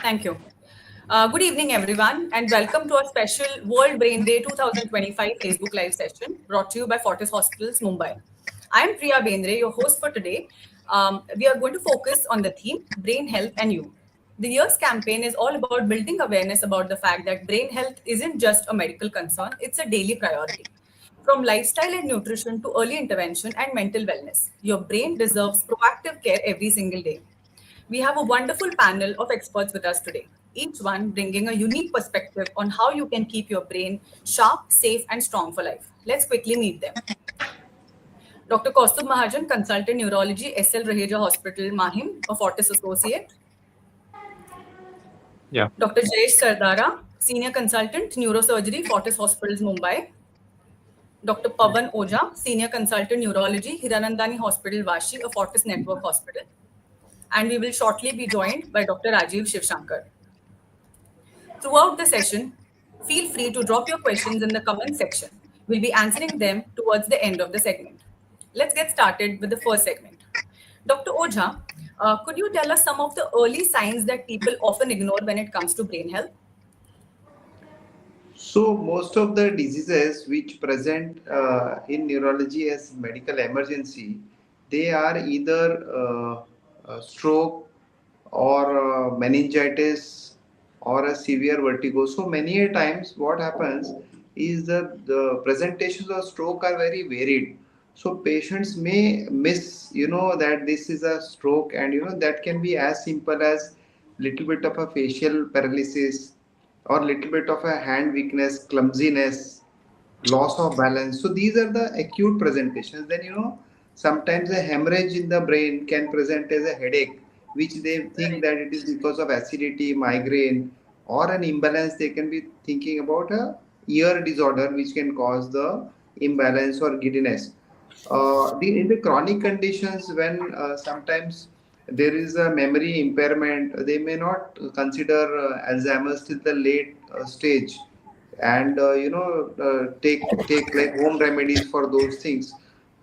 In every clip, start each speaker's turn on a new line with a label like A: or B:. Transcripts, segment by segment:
A: Thank you. Good evening, everyone, and welcome to our special World Brain Day 2025 Facebook Live session brought to you by Fortis Hospitals, Mumbai. I am Priya Bendre, your host for today. We are going to focus on the theme brain health and you. The year's campaign is all about building awareness about the fact that brain health isn't just a medical concern, it's a daily priority. From lifestyle and nutrition to early intervention and mental wellness, your brain deserves proactive care every single day. We have a wonderful panel of experts with us today, each one bringing a unique perspective on how you can keep your brain sharp, safe, and strong for life. Let's quickly meet them. Dr. Kaustubh Mahajan, Consultant Neurology, SL Raheja Hospital, Mahim, a Fortis Associate.
B: Yeah.
A: Dr. Jayesh Sardara, Senior Consultant, Neurosurgery, Fortis Hospitals, Mumbai. Dr. Pavan Oja, Senior Consultant, Neurology, Hiranandani Hospital, Vashi, a Fortis Network Hospital. And we will shortly be joined by Dr. Rajiv Shivshankar. Throughout the session, feel free to drop your questions in the comment section. We'll be answering them towards the end of the segment. Let's get started with the first segment. Dr. Oja, could you tell us some of the early signs that people often ignore when it comes to brain health?
C: So most of the diseases which present in neurology as medical emergency, they are either stroke or meningitis or a severe vertigo. So many a times what happens is that the presentations of stroke are very varied. So patients may miss, that this is a stroke, and that can be as simple as little bit of a facial paralysis or little bit of a hand weakness, clumsiness, loss of balance. So these are the acute presentations. Then sometimes a hemorrhage in the brain can present as a headache, which they think
A: Right.
C: that it is because of acidity, migraine, or an imbalance. They can be thinking about a ear disorder, which can cause the imbalance or giddiness. In the chronic conditions, when sometimes there is a memory impairment, they may not consider Alzheimer's till the late stage, and take like home remedies for those things.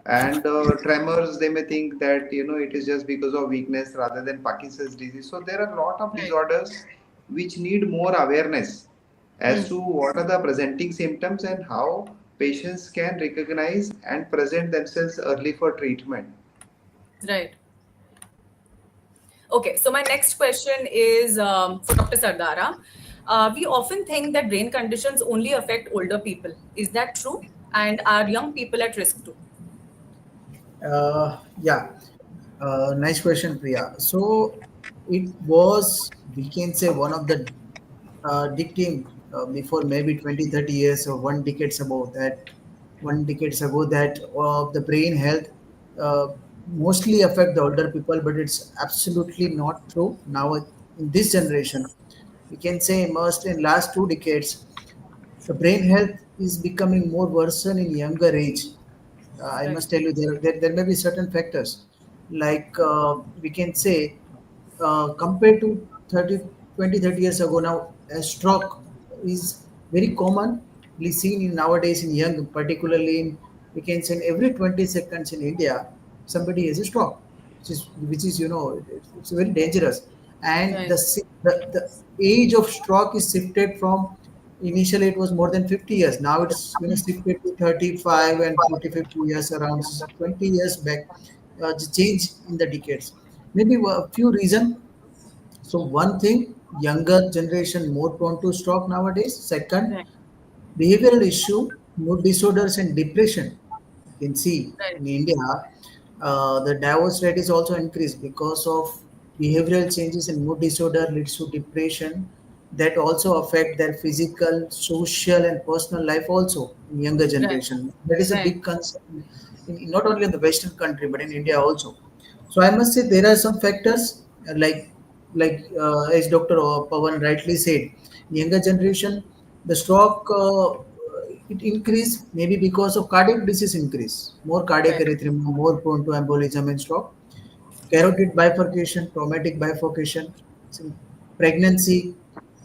C: And tremors, they may think that it is just because of weakness rather than Parkinson's disease. So there are a lot of
A: Right.
C: disorders which need more awareness as
A: Hmm.
C: to what are the presenting symptoms and how patients can recognize and present themselves early for treatment.
A: Right. Okay, so my next question is for Dr. Sardara. We often think that brain conditions only affect older people. Is that true? And are young people at risk too?
D: Yeah, nice question, Priya. So it was, we can say, one of the dictum before maybe 20, 30 years or one decades ago that the brain health uh, mostly affect the older people, but it's absolutely not true. Now in this generation, we can say immersed in last 2 decades, the brain health is becoming more worsen in younger age. I
A: Right.
D: must tell you there may be certain factors like we can say compared to 30 years ago now a stroke is very commonly seen in nowadays in young, particularly in, we can say, in every 20 seconds in India somebody has a stroke, which is it's very dangerous. And
A: Right.
D: the age of stroke is shifted from, initially it was more than 50 years, now it's shifted to 35 and 40, 50 years, around 20 years back. The change in the decades, maybe a few reasons. So one thing, younger generation more prone to stroke nowadays. Second,
A: Right.
D: behavioral issue, mood disorders and depression. You can see
A: Right.
D: in India, the divorce rate is also increased because of behavioral changes in mood disorder leads to depression that also affect their physical, social and personal life also in younger
A: Right.
D: generation. That is a
A: Right.
D: big concern not only in the Western country but in India also. So I must say there are some factors as Dr. Pawan rightly said, younger generation, the stroke it increase maybe because of cardiac disease increase, more cardiac
A: Right.
D: arrhythmia, more prone to embolism and stroke, carotid bifurcation, traumatic bifurcation, so pregnancy,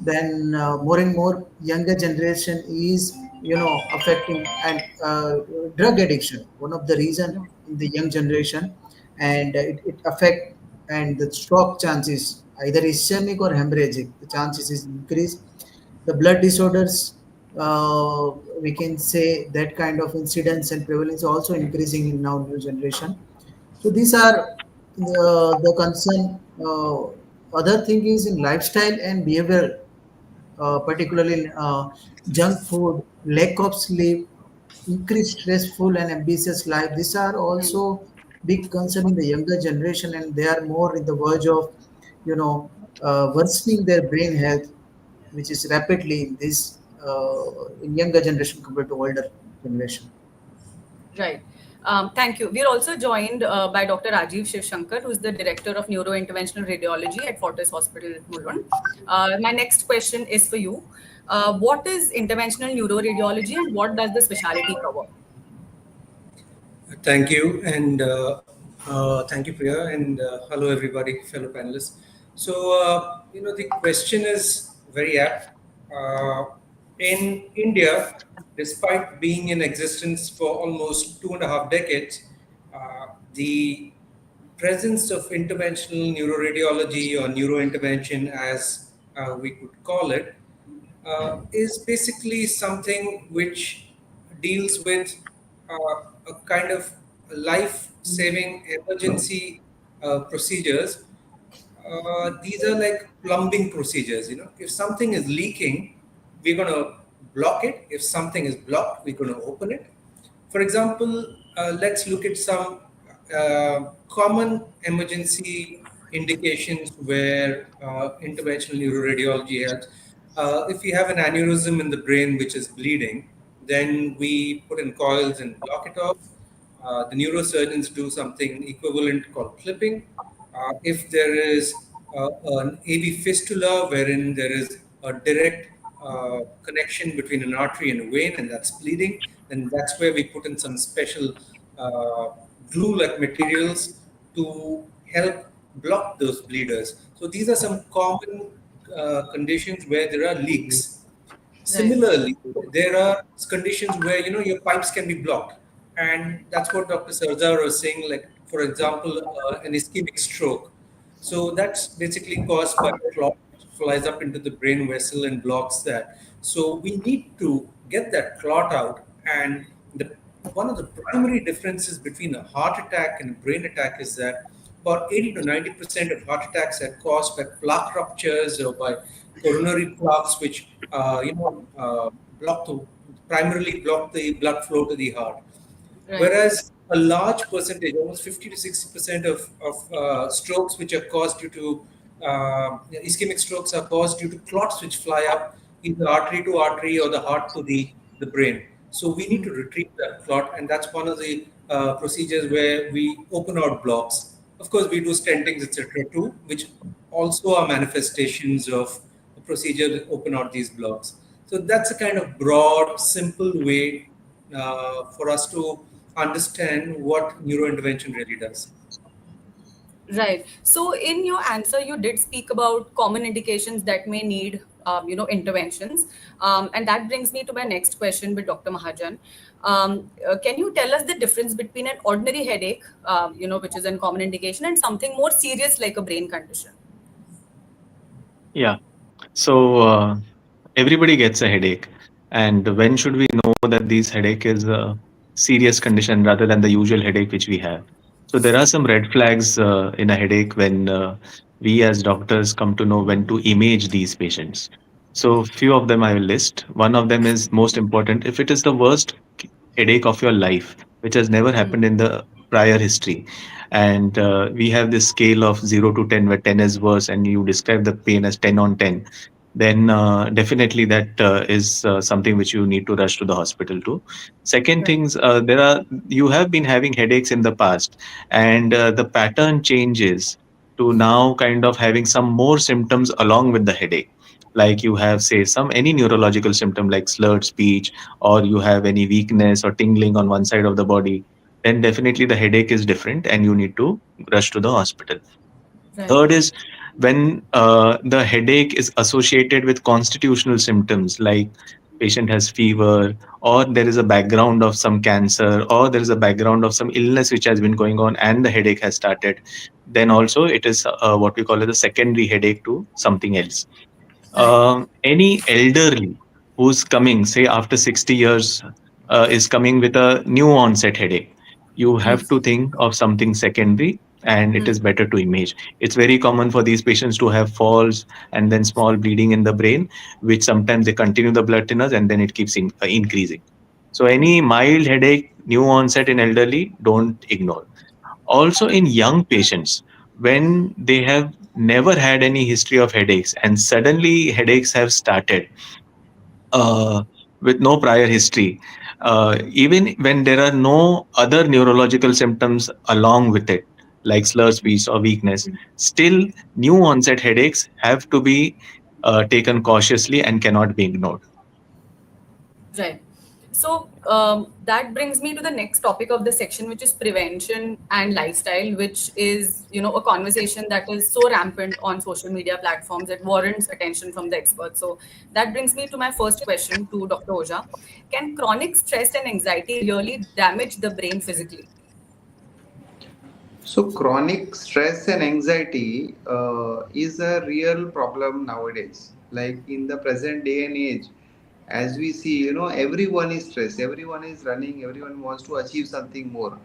D: then more and more younger generation is affecting, and drug addiction, one of the reason in the young generation, and it affect and the stroke chances. either ischemic or hemorrhagic. The chances is increased. The blood disorders, uh, we can say that kind of incidence and prevalence also increasing in now new generation. So these are the concern. Other thing is in lifestyle and behavior, particularly in junk food, lack of sleep, increased stressful and ambitious life. These are
A: Hmm.
D: also big concern in the younger generation, and they are more in the verge of, you know, worsening their brain health, which is rapidly in this in younger generation compared to older generation.
A: Right. Thank you. We're also joined by Dr. Rajiv Shivshankar, who's the Director of Neurointerventional Radiology at Fortis Hospital, Mulund. My next question is for you. What is interventional neuroradiology and what does the specialty cover?
B: Thank you, and thank you, Priya, and hello, everybody, fellow panelists. So, the question is very apt. In India, despite being in existence for almost 2.5 decades, the presence of interventional neuroradiology or neurointervention, as we could call it, is basically something which deals with a kind of life-saving emergency procedures. These are like plumbing procedures. If something is leaking, we're going to block it. If something is blocked, we're going to open it. For example, let's look at some common emergency indications where interventional neuroradiology helps. If you have an aneurysm in the brain which is bleeding, then we put in coils and block it off. The neurosurgeons do something equivalent called clipping. If there is an AV fistula wherein there is a direct connection between an artery and a vein and that's bleeding, then that's where we put in some special uh, glue-like materials to help block those bleeders. So these are some common conditions where there are leaks.
A: Right.
B: Similarly, there are conditions where your pipes can be blocked, and that's what Dr. Sardar was saying. Like for example, an ischemic stroke. So that's basically caused by clot which flies up into the brain vessel and blocks that. So we need to get that clot out, and one of the primary differences between a heart attack and a brain attack is that about 80 to 90% of heart attacks are caused by plaque ruptures or by coronary plaques, which block the primarily block the blood flow to the heart.
A: Right.
B: Whereas a large percentage, almost 50 to 60% of strokes which are caused due to ischemic strokes are caused due to clots which fly up either artery to artery or the heart to the brain. So we need to retrieve that clot, and that's one of the procedures where we open out blocks. Of course, we do stentings, etc., too, which also are manifestations of a procedure to open out these blocks. So that's a kind of broad, simple way for us to understand what neurointervention really does.
A: Right. So, in your answer, you did speak about common indications that may need, interventions, and that brings me to my next question with Dr. Mahajan. Can you tell us the difference between an ordinary headache, which is a common indication, and something more serious like a brain condition?
E: Yeah. So everybody gets a headache. And when should we know that this headache is a serious condition rather than the usual headache which we have? So there are some red flags in a headache when we as doctors come to know when to image these patients. So few of them I will list. One of them is most important. If it is the worst headache of your life, which has never happened in the prior history, and we have this scale of 0 to 10 where 10 is worse and you describe the pain as 10 on 10, then definitely that is something which you need to rush to the hospital to. Second
A: Right.
E: things, you have been having headaches in the past, and the pattern changes to now kind of having some more symptoms along with the headache, like you have say some any neurological symptom like slurred speech, or you have any weakness or tingling on one side of the body, then definitely the headache is different and you need to rush to the hospital.
A: Right.
E: Third is when the headache is associated with constitutional symptoms like patient has fever, or there is a background of some cancer, or there is a background of some illness which has been going on and the headache has started, then also it is what we call as a secondary headache to something else.
A: Right.
E: Any elderly who's coming, say after 60 years, is coming with a new onset headache, you
A: Hmm.
E: have to think of something secondary, and it
A: Hmm.
E: is better to image. It's very common for these patients to have falls and then small bleeding in the brain, which sometimes they continue the blood thinners and then it keeps increasing. So any mild headache, new onset in elderly, don't ignore. Also in young patients, when they have never had any history of headaches and suddenly headaches have started, uh, with no prior history, even when there are no other neurological symptoms along with it, like slur speech or weakness, still new onset headaches have to be taken cautiously and cannot be ignored.
A: Right. So that brings me to the next topic of the section, which is prevention and lifestyle, which is, a conversation that is so rampant on social media platforms. It warrants attention from the experts. So that brings me to my first question to Dr. Oja. Can chronic stress and anxiety really damage the brain physically?
C: So, chronic stress and anxiety is a real problem nowadays. Like in the present day and age, as we see, everyone is stressed, everyone is running, everyone wants to achieve something more.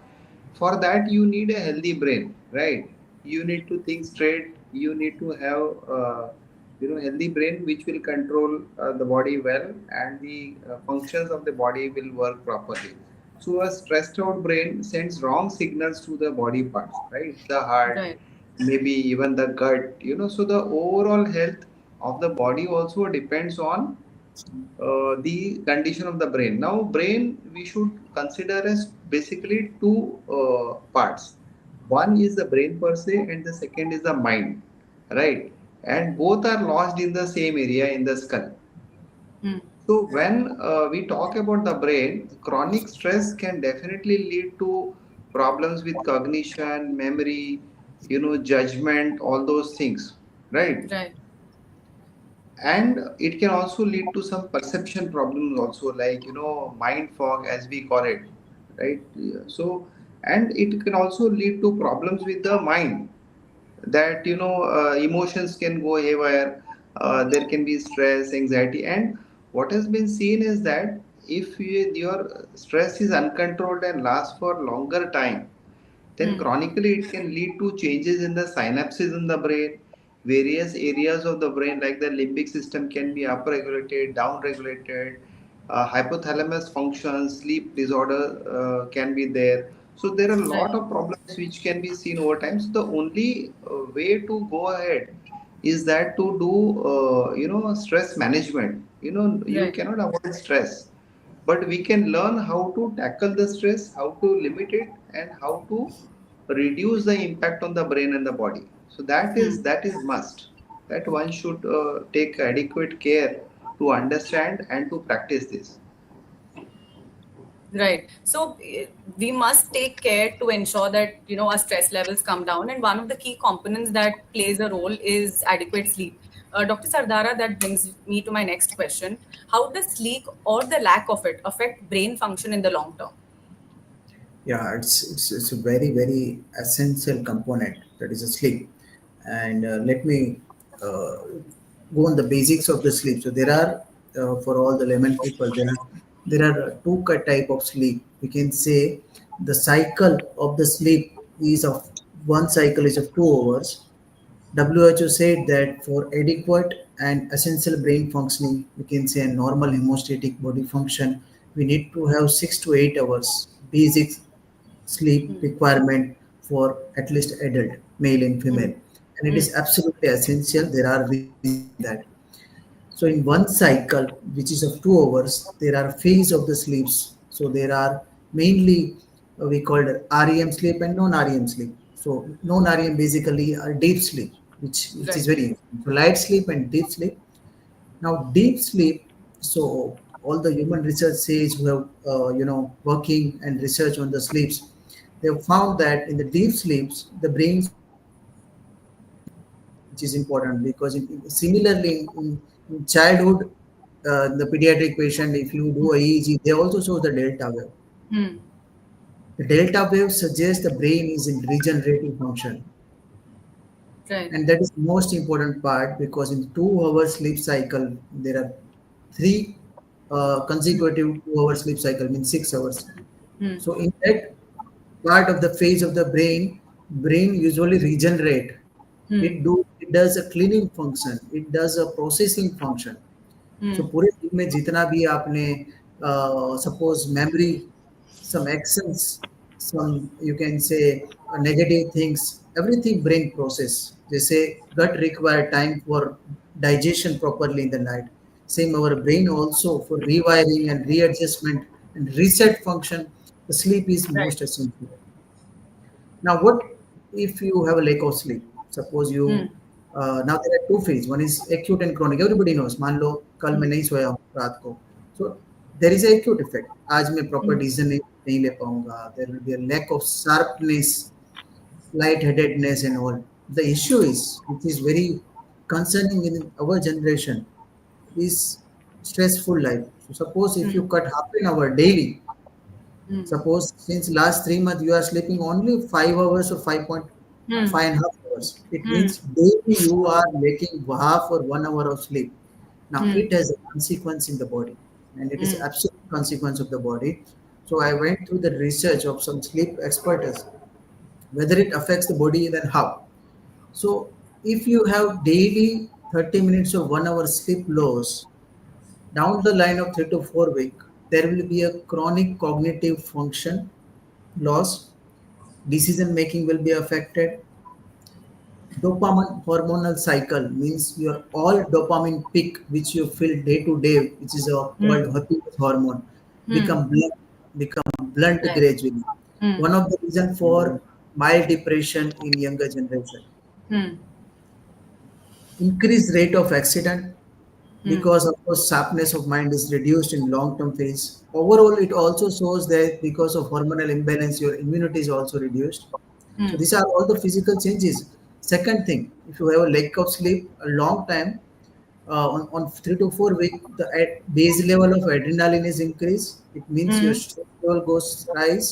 C: For that, you need a healthy brain, right? You need to think straight. You need to have, healthy brain which will control the body well, and the functions of the body will work properly. So a stressed out brain sends wrong signals to the body parts, right? The heart,
A: Right.
C: maybe even the gut. So the overall health of the body also depends on the condition of the brain. Now, brain we should consider as basically two parts. One is the brain per se, and the second is the mind, right? And both are lodged in the same area in the skull.
A: Hmm.
C: So when we talk about the brain, chronic stress can definitely lead to problems with cognition, memory, judgment, all those things, right?
A: Right.
C: And it can also lead to some perception problems also, like mind fog as we call it, right? Yeah. So, and it can also lead to problems with the mind, that emotions can go haywire. There can be stress, anxiety, and what has been seen is that if your stress is uncontrolled and lasts for longer time, then
A: Hmm.
C: chronically it can lead to changes in the synapses in the brain. Various areas of the brain, like the limbic system, can be upregulated, downregulated. Hypothalamus functions, sleep disorder can be there. So there are a
A: Right.
C: lot of problems which can be seen over time. So the only way to go ahead is that to do stress management. You
A: Right.
C: cannot avoid stress, but we can learn how to tackle the stress, how to limit it, and how to reduce the impact on the brain and the body. So
A: Hmm.
C: that is must, that one should take adequate care to understand and to practice this.
A: Right. So we must take care to ensure that our stress levels come down, and one of the key components that plays a role is adequate sleep. Dr. Sardara, that brings me to my next question: how does sleep or the lack of it affect brain function in the long term?
D: Yeah, it's a very very essential component, that is a sleep. And let me uh, go on the basics of the sleep. So there are for all the layman people, there are two type of sleep. We can say the cycle of the sleep is of one cycle is of 2 hours. WHO said that for adequate and essential brain functioning, we can say a normal hemostatic body function, we need to have 6 to 8 hours basic sleep requirement for at least adult, male and
A: Hmm.
D: female. And it
A: Hmm.
D: is absolutely essential. There are reasons behind that. So in one cycle, which is of 2 hours, there are phases of the sleeps. So there are mainly we call it REM sleep and non-REM sleep. So non-REM basically are deep sleep, which is
A: Right.
D: very so light sleep and deep sleep. Now deep sleep. So all the human research says who have working and research on the sleeps, they have found that in the deep sleeps the brain which is important because similarly in childhood the pediatric patient, if you do a EEG, they also show the delta wave.
A: Hmm.
D: The delta wave suggests the brain is in regenerative function,
A: Right.
D: and that is most important part because in 2 hour sleep cycle there are three consecutive 2 hour sleep cycle means 6 hours.
A: Hmm.
D: So in that part of the phase of the brain usually regenerate.
A: Hmm.
D: It does a cleaning function, it does a processing function.
A: Hmm.
D: So पूरे दिन में जितना भी आपने suppose memory, some actions, some you can say negative things, everything brain process. जैसे gut require time for digestion properly in the night, same our brain also for rewiring and readjustment and reset function. The sleep is
A: Right.
D: most essential. Now, what if you have a lack of sleep? Suppose
A: Hmm.
D: you now there are two phases. One is acute and chronic. Everybody knows. मान लो कल
A: Hmm.
D: मैं नहीं सोया हूँ रात को. So there is a acute effect. आज मैं proper
A: Hmm.
D: decision नहीं ले पाऊंगा. There will be a lack of sharpness, lightheadedness, and all. The issue is, which is very concerning in our generation, is stressful life. So suppose if
A: Hmm.
D: you cut half an hour daily.
A: Hmm.
D: Suppose since last 3 months you are sleeping only 5 hours or
A: Hmm.
D: 5.5 hours. It
A: Hmm.
D: means daily you are making half or 1 hour of sleep. Now
A: Hmm.
D: it has a consequence in the body, and it is
A: Hmm.
D: absolute consequence of the body. So I went through the research of some sleep experts, whether it affects the body, then how. So if you have daily 30 minutes or 1 hour sleep loss, down the line of 3 to 4 weeks, there will be a chronic cognitive function loss, decision making will be affected. Dopamine hormonal cycle means your all dopamine peak which you feel day to day, which is
A: Hmm.
D: called happiness hormone,
A: Hmm.
D: become blunt
A: Right.
D: gradually.
A: Hmm.
D: One of the reason for mild depression in younger generation,
A: Hmm.
D: increased rate of accident,
A: Hmm.
D: because of course sharpness of mind is reduced in long term phase. Overall, it also shows that because of hormonal imbalance, your immunity is also reduced. So
A: Hmm.
D: these are all the physical changes. Second thing, if you have a lack of sleep a long time, on 3 to 4 weeks, the base level of adrenaline is increased. It means your
A: Hmm.
D: stress level goes rise.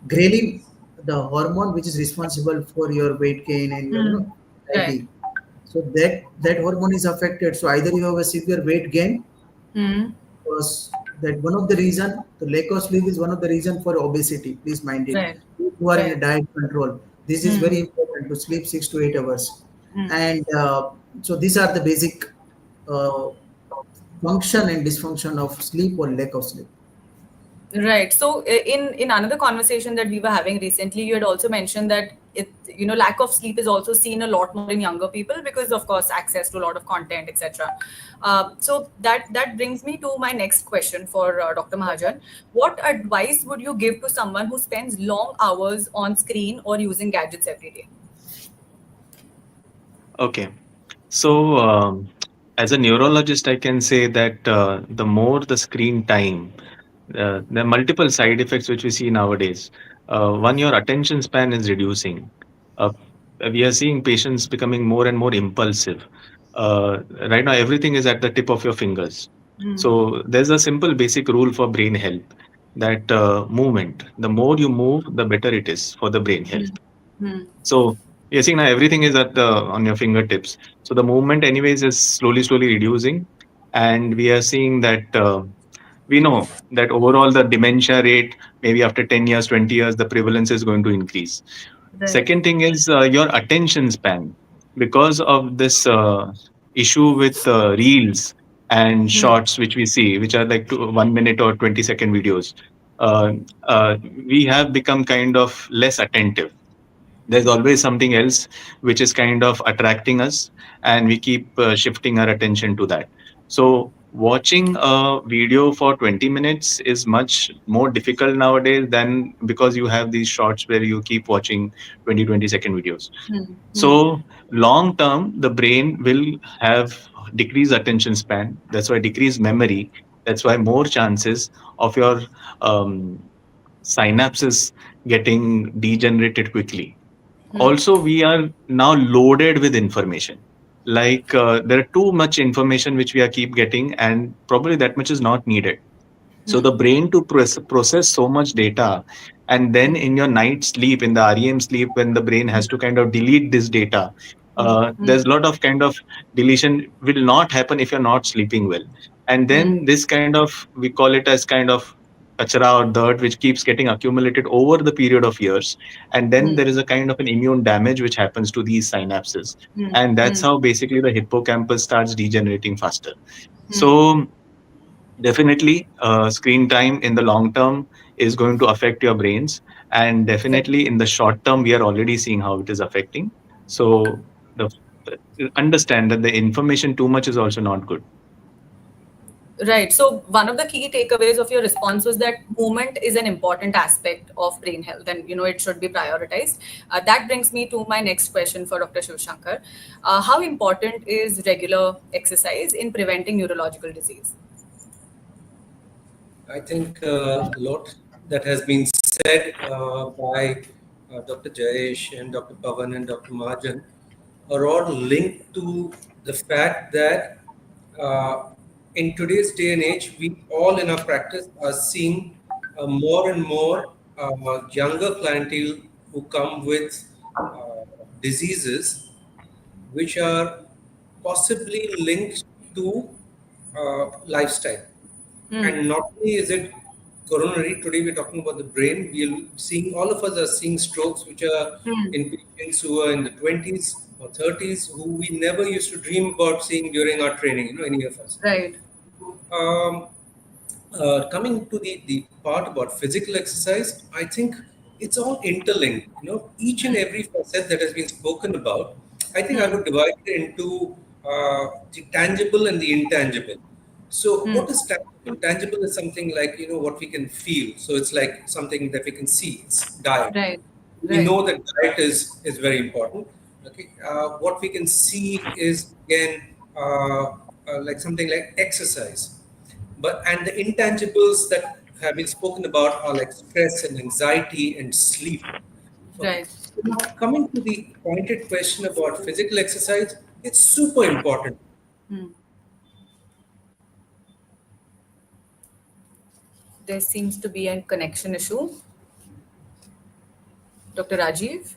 D: Ghrelin, the hormone which is responsible for your weight gain and your
A: Hmm. Right.
D: anxiety. So that hormone is affected. So either you have a severe weight gain,
A: Hmm.
D: because that one of the reason, the lack of sleep is one of the reason for obesity. Please mind it.
A: Right.
D: Who are in a
A: Right.
D: diet control, this is
A: Hmm.
D: very important to sleep 6 to 8 hours.
A: Hmm.
D: And so these are the basic uh, function and dysfunction of sleep or lack of sleep.
A: Right. So in another conversation that we were having recently, you had also mentioned that lack of sleep is also seen a lot more in younger people because of course access to a lot of content, etc. So that brings me to my next question for Dr. Mahajan. What advice would you give to someone who spends long hours on screen or using gadgets every day?
E: Okay. So, as a neurologist, I can say that the more the screen time, there are multiple side effects which we see nowadays. One, your attention span is reducing. Uh, we are seeing patients becoming more and more impulsive. Right now, everything is at the tip of your fingers.
A: Hmm.
E: So, there's a simple basic rule for brain health that movement, the more you move, the better it is for the brain health.
A: Hmm. Hmm.
E: So you're seeing now everything is at the on your fingertips. So the movement, anyways, is slowly reducing, and we are seeing that we know that overall the dementia rate, maybe after 10 years, 20 years, the prevalence is going to increase.
A: Right.
E: Second thing is your attention span, because of this issue with reels and
A: Hmm.
E: shorts, which we see, which are like 1 minute or 20-second videos. Uh, we have become kind of less attentive. There's always something else which is kind of attracting us, and we keep shifting our attention to that. So watching a video for 20 minutes is much more difficult nowadays than because you have these shorts where you keep watching 20-second videos.
A: Hmm. Hmm.
E: So long term the brain will have decreased attention span, that's why decreased memory, that's why more chances of your um, synapses getting degenerated quickly.
A: Hmm.
E: Also, we are now loaded with information. there are too much information which we are keep getting, and probably that much is not needed. So
A: Hmm.
E: the brain to process so much data, and then in your night sleep, in the REM sleep, when the brain has to kind of delete this data,
A: Hmm. Hmm.
E: there's a lot of kind of deletion will not happen if you're not sleeping well. And
A: Hmm.
E: then this kind of, we call it as kind of kachara or dirt, which keeps getting accumulated over the period of years. And then
A: Hmm.
E: there is a kind of an immune damage which happens to these synapses.
A: Hmm.
E: And that's
A: Hmm.
E: how basically the hippocampus starts degenerating faster.
A: Hmm.
E: So definitely, screen time in the long term is going to affect your brains, and
A: Right.
E: definitely in the short term, we are already seeing how it is affecting. So, the understand that the information too much is also not good.
A: Right. So one of the key takeaways of your response was that movement is an important aspect of brain health, and it should be prioritized. That brings me to my next question for Dr. Shivshankar. How important is regular exercise in preventing neurological disease?
B: I think a lot that has been said by Dr. Jayesh and Dr. Pavan and Dr. Mahajan are all linked to the fact that uh, in today's day and age, we all in our practice are seeing more and more younger clientele who come with uh, diseases which are possibly linked to lifestyle.
A: Hmm.
B: And not only is it coronary, today we're talking about the brain. We're seeing, all of us are seeing strokes, which are
A: Hmm.
B: in patients who are in the 20s or 30s, who we never used to dream about seeing during our training, any of us.
A: Right.
B: Um, Coming to the part about physical exercise, I think it's all interlinked. Each and every facet that has been spoken about, I think I
A: Hmm.
B: would divide it into the tangible and the intangible. So,
A: Hmm.
B: what is tangible? Tangible is something like what we can feel. So it's like something that we can see. It's diet.
A: Right.
B: We
A: Right.
B: know that diet is very important. Okay, what we can see is again like something like exercise, and the intangibles that have been spoken about are like stress and anxiety and sleep. Okay,
A: Right.
B: so now coming to the pointed question about physical exercise, it's super important.
A: Hmm. There seems to be a connection issue. Dr. Rajiv?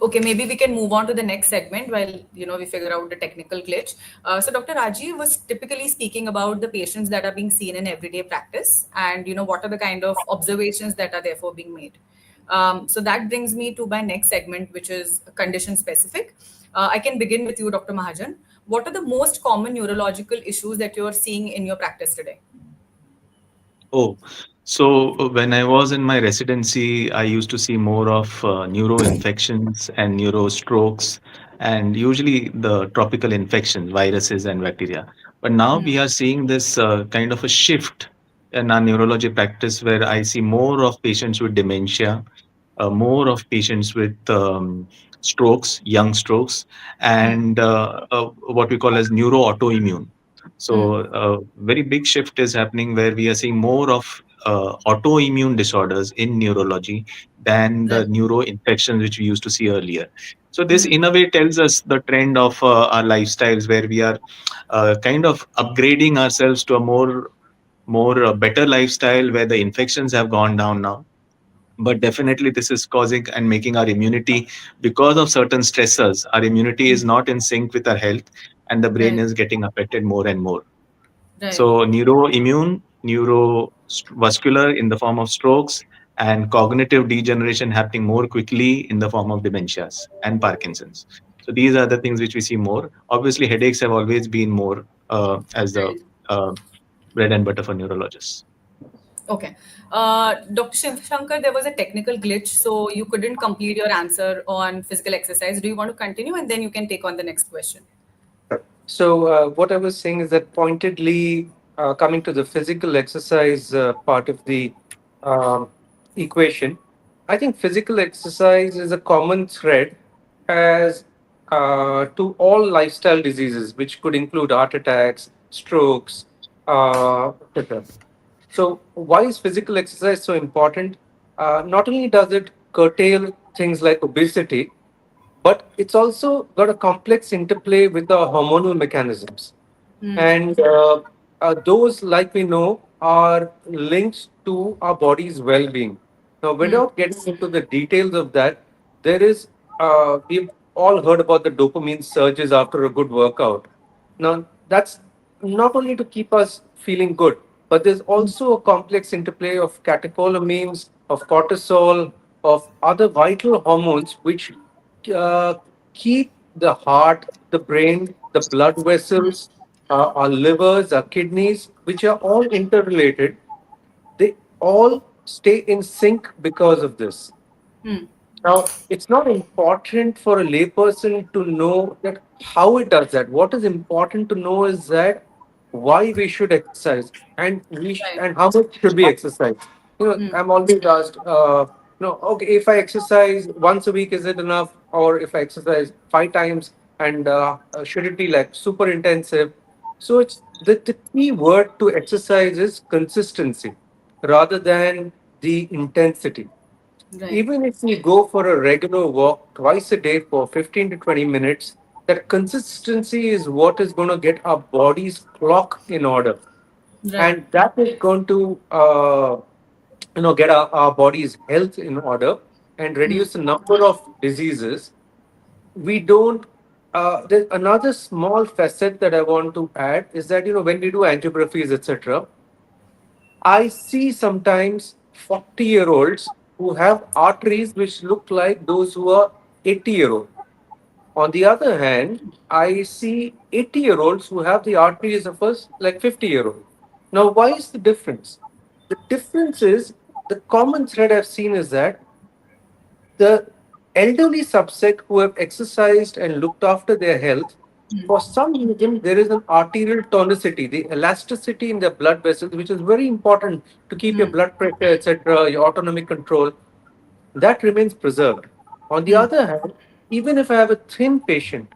A: Okay, maybe we can move on to the next segment while we figure out the technical glitch. So Dr. Rajiv was typically speaking about the patients that are being seen in everyday practice, and what are the kind of observations that are therefore being made. So that brings me to my next segment, which is condition specific. I can begin with you, Dr. Mahajan. What are the most common neurological issues that you're seeing in your practice today?
E: Oh, so when I was in my residency, I used to see more of neuro infections and neuro strokes, and usually the tropical infections, viruses and bacteria. But now we are seeing this kind of a shift in our neurology practice where I see more of patients with dementia, more of patients with strokes, young strokes,
A: Hmm.
E: and what we call as neuro autoimmune.
A: Hmm.
E: So a very big shift is happening where we are seeing more of autoimmune disorders in neurology than the
A: Right.
E: neuro infections which we used to see earlier. So this
A: Hmm.
E: in a way tells us the trend of our lifestyles where we are kind of upgrading ourselves to a more better lifestyle where the infections have gone down now, but definitely this is causing and making our immunity, because of certain stressors, our immunity is not in sync with our health, and the brain
A: Right.
E: is getting affected more and more.
A: Right.
E: So neuroimmune, neurovascular in the form of strokes, and cognitive degeneration happening more quickly in the form of dementias and Parkinson's. So these are the things which we see more. Obviously headaches have always been more as the
A: Right.
E: uh, bread and butter for neurologists.
A: Okay. Dr. Shankar, there was a technical glitch, so you couldn't complete your answer on physical exercise. Do you want to continue and then you can take on the next question?
F: So, what I was saying is that pointedly coming to the physical exercise part of the um, equation, I think physical exercise is a common thread as to all lifestyle diseases, which could include heart attacks, strokes, etc. So, why is physical exercise so important? Not only does it curtail things like obesity, but it's also got a complex interplay with the hormonal mechanisms. And those, like we know, are linked to our body's well being. Now, without getting into the details of that, there is, we've all heard about the dopamine surges after a good workout. Now, that's not only to keep us feeling good, but there's also a complex interplay of catecholamines, of cortisol, of other vital hormones which uh, keep the heart, the brain, the blood vessels, our livers, our kidneys, which are all interrelated, they all stay in sync because of this. Now, it's not important for a layperson to know that how it does that. What is important to know is that why we should exercise and
A: Right.
F: and how much should we exercise. I'm always asked, okay, if I exercise once a week, is it enough? Or if I exercise 5 times, and should it be like super intensive? So it's the key word to exercise is consistency rather than the intensity.
A: Right.
F: Even if we go for a regular walk twice a day for 15 to 20 minutes, that consistency is what is going to get our body's clock in order.
A: Right.
F: And that is going to, get our body's health in order and reduce the number of diseases. We don't, there's another small facet that I want to add is that, when we do angiographies, etc., I see sometimes 40-year-olds who have arteries which look like those who are 80-year-old. On the other hand, I see 80-year-olds who have the arteries of us like 50-year-old. Now, why is the difference? The difference is the common thread I've seen is that the elderly subset who have exercised and looked after their health, for some reason, there is an arterial tonicity, the elasticity in the blood vessels, which is very important to keep your blood pressure, etc., your autonomic control, that remains preserved. On the other hand, even if I have a thin patient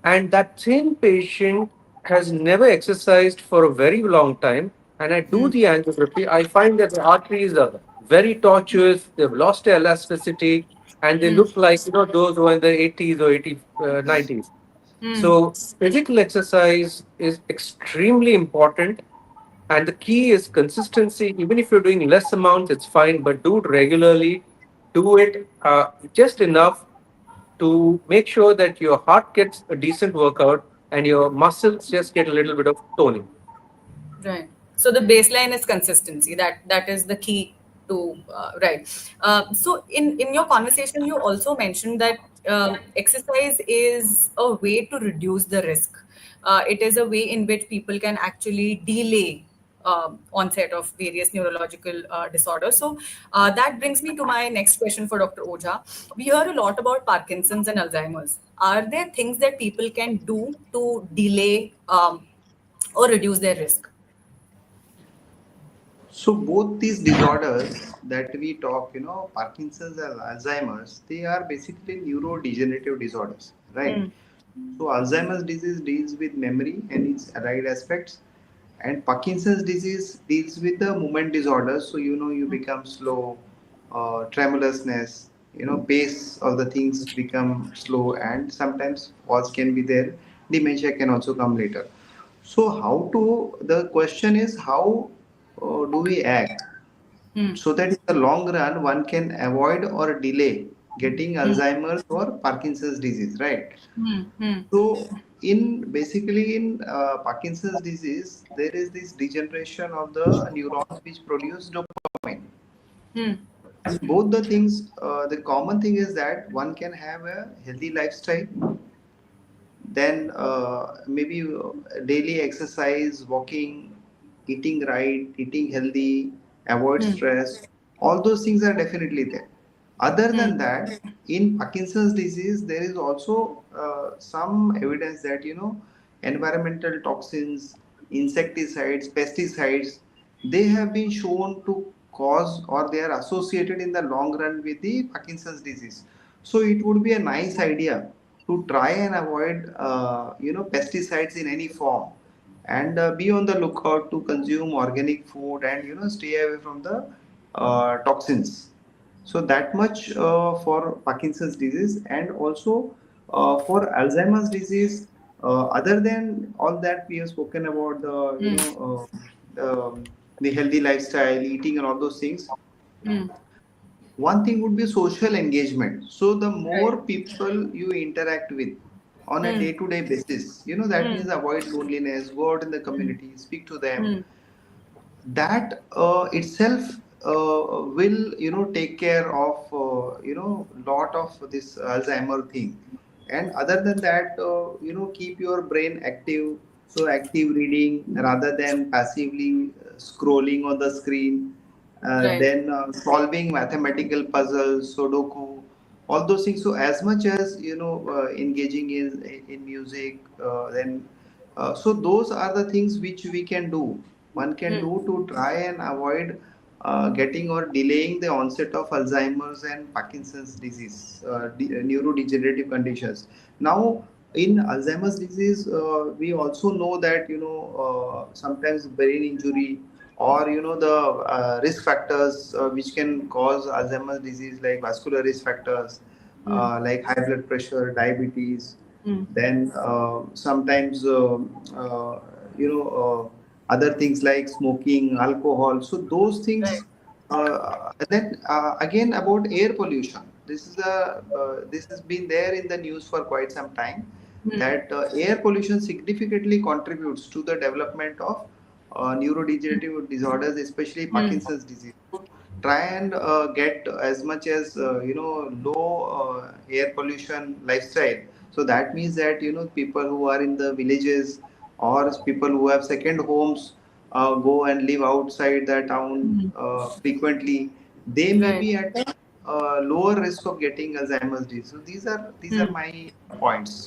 F: and that same patient has never exercised for a very long time, and I do the angiography, I find that the arteries are very tortuous, they've lost their elasticity, and they look like those who are in the 80s or 90s. So physical exercise is extremely important, and the key is consistency. Even if you're doing less amounts, it's fine, but do it regularly. Do it just enough to make sure that your heart gets a decent workout and your muscles just get a little bit of toning.
A: Right. So the baseline is consistency. That is the key to right. So in your conversation, you also mentioned that exercise is a way to reduce the risk. It is a way in which people can actually delay onset of various neurological disorders. So that brings me to my next question for Dr. Oja. We hear a lot about Parkinson's and Alzheimer's. Are there things that people can do to delay or reduce their risk?
C: So both these disorders that we talk, Parkinson's and Alzheimer's, they are basically neurodegenerative disorders, right? So Alzheimer's disease deals with memory and its allied aspects, and Parkinson's disease deals with the movement disorders. So you become slow, tremulousness, pace of the things become slow, and sometimes falls can be there. Dementia can also come later. So how to? The question is how do we act so that in the long run one can avoid or delay getting Alzheimer's or Parkinson's disease, right? So in basically in Parkinson's disease, there is this degeneration of the neurons which produce dopamine. And both the things, the common thing is that one can have a healthy lifestyle, then maybe daily exercise, walking, eating right, eating healthy, avoid stress. All those things are definitely there. Other than that, in Parkinson's disease, there is also some evidence that environmental toxins, insecticides, pesticides, they have been shown to cause or they are associated in the long run with the Parkinson's disease. So it would be a nice idea to try and avoid pesticides in any form, and be on the lookout to consume organic food and stay away from the toxins. So that much for Parkinson's disease, and also for Alzheimer's disease. Other than all that we have spoken about,
A: Hmm.
C: the healthy lifestyle, eating, and all those things,
A: Hmm.
C: one thing would be social engagement. So the
A: Right.
C: more people you interact with on a
A: Hmm.
C: day-to-day basis, that
A: Hmm.
C: means avoid loneliness, go out in the
A: Hmm.
C: community, speak to them.
A: Hmm.
C: That itself will take care of lot of this Alzheimer thing. And other than that, keep your brain active. So active reading rather than passively scrolling on the screen,
A: Right.
C: then solving mathematical puzzles, Sudoku, all those things. So as much as engaging in music, then so those are the things which we can do. One can
A: Hmm.
C: do to try and avoid getting or delaying the onset of Alzheimer's and Parkinson's disease, neurodegenerative conditions. Now, in Alzheimer's disease, we also know that sometimes brain injury, or the risk factors which can cause Alzheimer's disease, like vascular risk factors,
A: Hmm.
C: like high blood pressure, diabetes,
A: Hmm.
C: then sometimes other things like smoking, alcohol. So those
A: Right.
C: things. Then again, about air pollution. This has been there in the news for quite some time,
A: Hmm.
C: that air pollution significantly contributes to the development of neurodegenerative disorders, especially
A: Hmm.
C: Parkinson's disease. Try and get as much as low air pollution lifestyle. So that means that people who are in the villages, or people who have second homes, go and live outside the town
A: Hmm.
C: frequently, they may
A: Right.
C: be at lower risk of getting Alzheimer's disease. So these are
A: Hmm.
C: my points.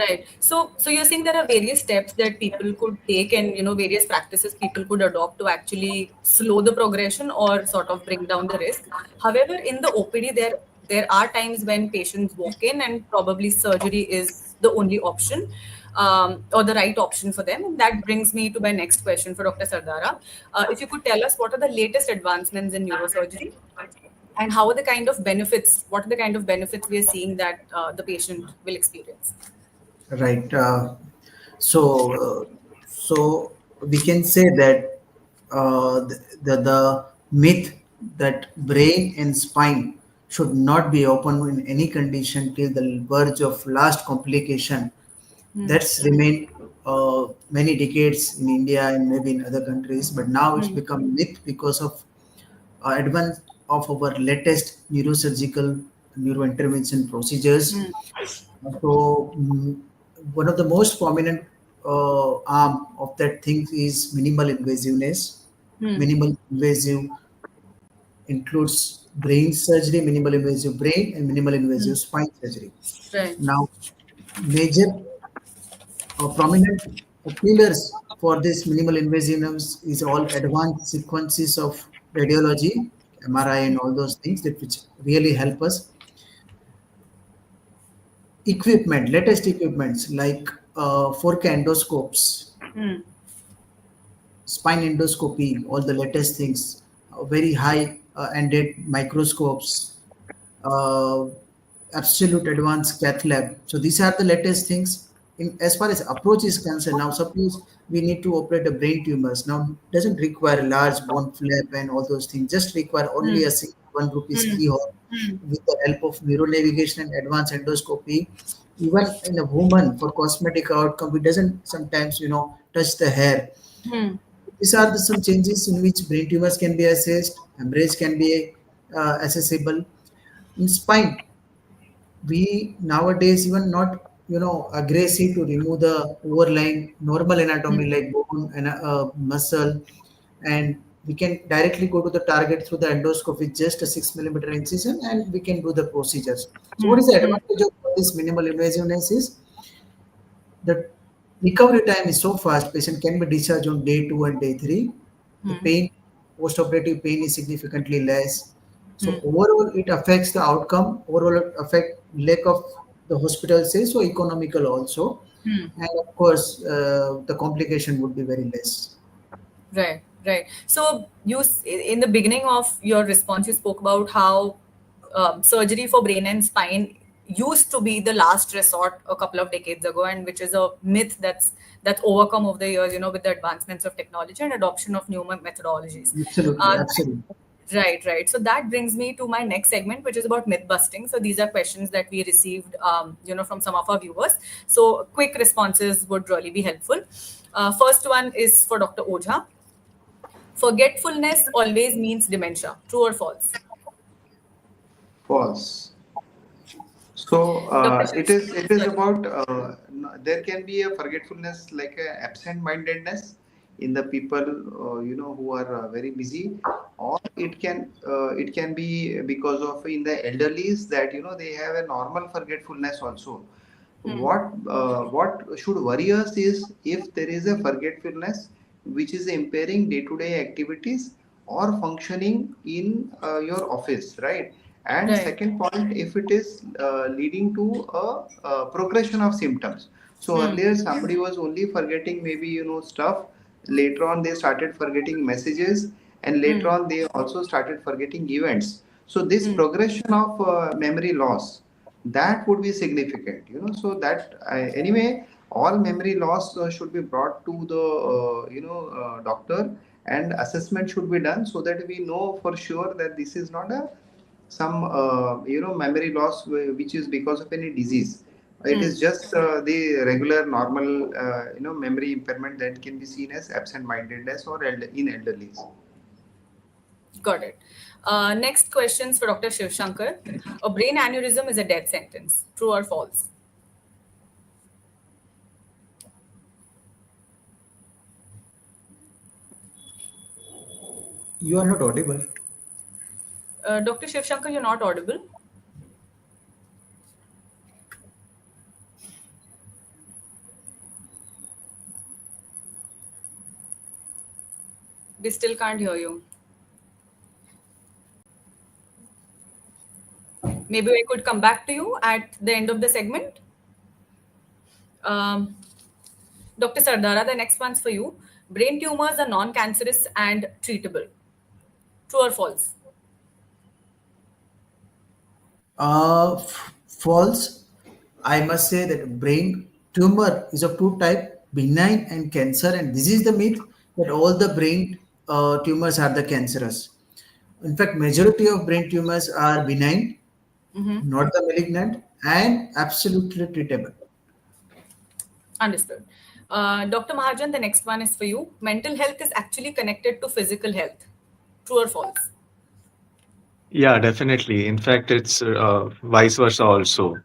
A: Right. So you're saying there are various steps that people could take, and various practices people could adopt to actually slow the progression or sort of bring down the risk. However, in the OPD, there are times when patients walk in and probably surgery is the only option, or the right option for them. And that brings me to my next question for Dr. Sardara. If you could tell us what are the latest advancements in neurosurgery, and how are the kind of benefits? What are the kind of benefits we are seeing that the patient will experience?
D: Right. So we can say that the myth that brain and spine should not be open in any condition till the verge of last complication,
A: Hmm.
D: that's remained many decades in India and maybe in other countries, but now it's
A: Hmm.
D: become myth because of advance of our latest neurosurgical neurointervention procedures.
A: Hmm.
D: So, one of the most prominent arm of that thing is minimal invasiveness.
A: Hmm.
D: Minimal invasive includes brain surgery, minimal invasive brain, and minimal
A: Hmm.
D: invasive spine surgery.
A: Right.
D: Now, major prominent pillars for this minimal invasiveness is all advanced sequences of radiology, MRI, and all those things that which really help us. Equipment, latest equipments like 4K endoscopes,
A: Hmm.
D: spine endoscopy, all the latest things, very high ended microscopes, uh, absolute advanced cath lab. So these are the latest things. In as far as approach is concerned, now suppose we need to operate a brain tumors. Now doesn't require a large bone flap and all those things. Just require only
A: Hmm.
D: a single 1 rupees
A: Hmm.
D: keyhole
A: Hmm.
D: with the help of neuronavigation and advanced endoscopy. Even in a woman for cosmetic outcome, we doesn't sometimes touch the hair.
A: Hmm.
D: These are some changes in which brain tumors can be assessed, hemorrhage can be accessible. In spine, we nowadays even not aggressive to remove the overlying normal
A: Hmm.
D: anatomy like bone and muscle, and we can directly go to the target through the endoscope with just a 6 millimeter incision, and we can do the procedures. So what
A: Hmm.
D: is the
A: Hmm.
D: advantage of this minimal invasiveness is the recovery time is so fast. Patient can be discharged on day 2 and day 3. The
A: Hmm.
D: pain, post-operative pain is significantly less. So
A: Hmm.
D: overall, it affects the outcome. Overall, it affect lack of the hospital stays, so economical also,
A: Hmm.
D: and of course, the complication would be very less.
A: Right. Right. So in the beginning of your response, you spoke about how surgery for brain and spine used to be the last resort a couple of decades ago, and which is a myth that's overcome over the years, with the advancements of technology and adoption of new methodologies.
D: Absolutely,
A: Uh,
D: absolutely.
A: Right, right. So that brings me to my next segment, which is about myth busting. So these are questions that we received, from some of our viewers. So quick responses would really be helpful. First one is for Dr. Ojha. Forgetfulness always means dementia. True or false?
C: False. So
A: Dr.
C: it is
A: Sorry.
C: about there can be a forgetfulness like a absent-mindedness in the people who are very busy, or it can be because of in the elderlies that they have a normal forgetfulness also.
A: Hmm.
C: What should worry us is if there is a forgetfulness which is impairing day-to-day activities or functioning in your office, right? And
A: Right.
C: second point, if it is leading to a progression of symptoms. So
A: Hmm.
C: earlier somebody was only forgetting maybe stuff. Later on they started forgetting messages, and later
A: Hmm.
C: on they also started forgetting events. So this
A: Hmm.
C: progression of memory loss, that would be significant, so that anyway all memory loss should be brought to the doctor, and assessment should be done so that we know for sure that this is not a some memory loss which is because of any disease. It
A: Hmm.
C: is just the regular normal memory impairment that can be seen as absent mindedness or in elderlies.
A: Got it. Next questions for Dr. Shivshankar. A brain aneurysm is a death sentence. True or false?
D: You are not audible.
A: Dr. Shivshankar, you're not audible. We still can't hear you. Maybe I could come back to you at the end of the segment. Um, Dr. Sardara, the next one's for you. Brain tumors are non cancerous and treatable. True or false?
D: False. I must say that brain tumor is of two type, benign and cancer, and this is the myth that all the brain tumors are the cancerous. In fact, majority of brain tumors are benign, not the malignant, and absolutely treatable.
A: Understood. Dr. Mahajan, the next one is for you. Mental health is actually connected to physical health. True or false?
E: Yeah, definitely. In fact, it's vice versa also.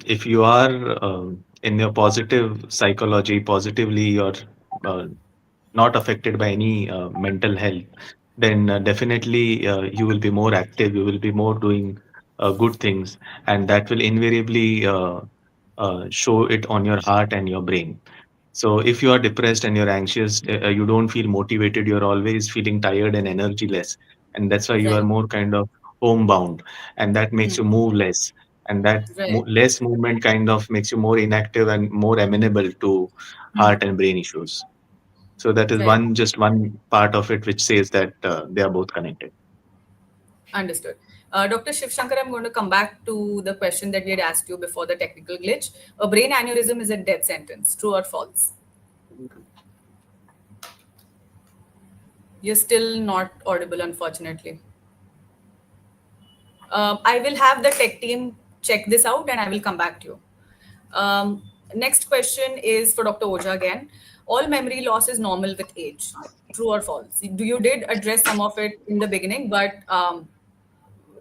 E: If you are in your positive psychology, positively, you're uh, not affected by any mental health, then definitely you will be more active, you will be more doing good things, and that will invariably show it on your heart and your brain. So if you are depressed and you're anxious, you don't feel motivated, you're always feeling tired and energyless. And that's why you are
A: Right.
E: more kind of homebound, and that makes
A: Hmm.
E: you move less. And that
A: Right.
E: less movement kind of makes you more inactive and more amenable to
A: Hmm.
E: heart and brain issues. So that is
A: Right.
E: just one part of it which says that they are both connected.
A: Understood. Dr. Shivshankar, I'm going to come back to the question that we had asked you before the technical glitch. A brain aneurysm is a death sentence. True or false? You're still not audible, unfortunately. I will have the tech team check this out and I will come back to you. Next question is for Dr. Oja again. All memory loss is normal with age. True or false? You did address some of it in the beginning, but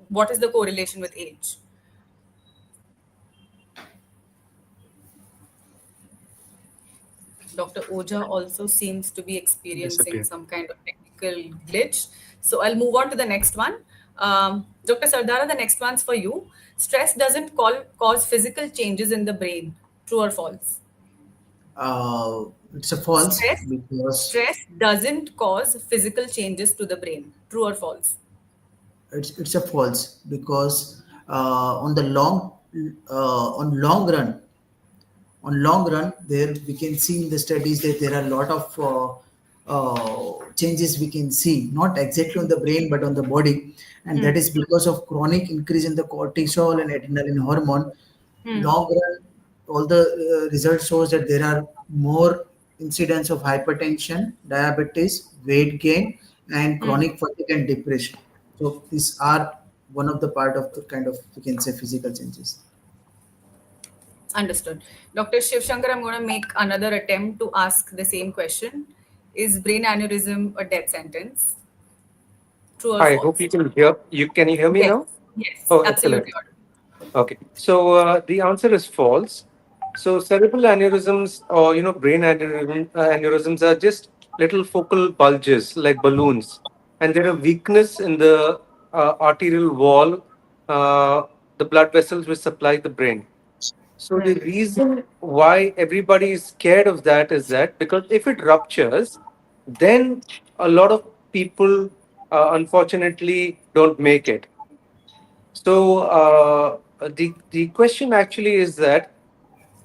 A: what is the correlation with age? Dr. Oja also seems to be experiencing
E: Disappear.
A: some kind of technical glitch. So I'll move on to the next one. Dr. Sardara, the next one's for you. Stress doesn't cause physical changes in the brain. True or false?
D: It's a false
A: Stress
D: because
A: stress doesn't cause physical changes to the brain. True or false?
D: it's a false because on the long run there we can see in the studies that there are a lot of changes we can see, not exactly on the brain but on the body, and that is because of chronic increase in the cortisol and adrenaline hormone. Long run, all the results shows that there are more incidents of hypertension, diabetes, weight gain, and chronic fatigue and depression. So these are one of the part of the kind of, we can say, physical changes.
A: Understood. Dr. Shiv Shankar, I'm going to make another attempt to ask the same question. Is brain aneurysm a death sentence? True or
F: I hope
A: false?
F: you can hear. You can you hear me
A: Yes,
F: now?
A: yes,
F: Oh, excellent.
A: absolutely audible.
F: Okay, so the answer is false. So cerebral aneurysms or aneurysms are just little focal bulges like balloons, and they're a weakness in the arterial wall, uh, the blood vessels which supply the brain. So the reason why everybody is scared of that is that because if it ruptures, then a lot of people unfortunately don't make it. So the question actually is that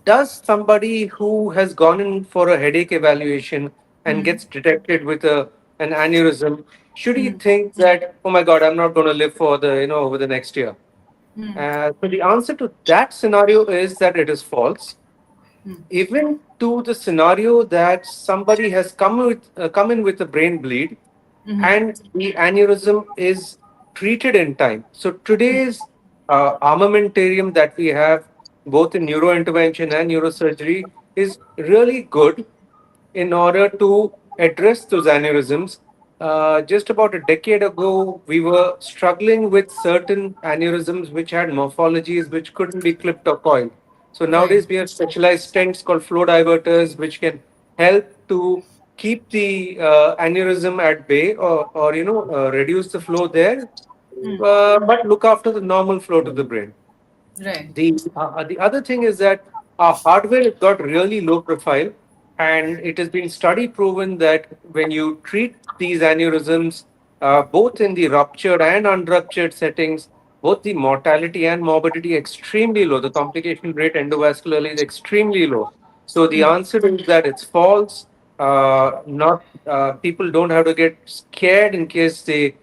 F: does somebody who has gone in for a headache evaluation and gets detected with an aneurysm, should he think that, oh my God, I'm not going to live for the over the next year? So the answer to that scenario is that it is false. Even to the scenario that somebody has come in with a brain bleed and the aneurysm is treated in time. So today's armamentarium that we have both in neurointervention and neurosurgery is really good in order to address those aneurysms. Just about a decade ago, we were struggling with certain aneurysms which had morphologies which couldn't be clipped or coiled. So
A: Right.
F: nowadays we have specialized stents called flow diverters, which can help to keep the aneurysm at bay or reduce the flow there, but look after the normal flow to the brain.
A: Right.
F: The other thing is that our hardware has got really low profile, and it has been study proven that when you treat these aneurysms, both in the ruptured and unruptured settings, both the mortality and morbidity extremely low. The complication rate endovascularly is extremely low. So the answer is that it's false. Not People don't have to get scared in case they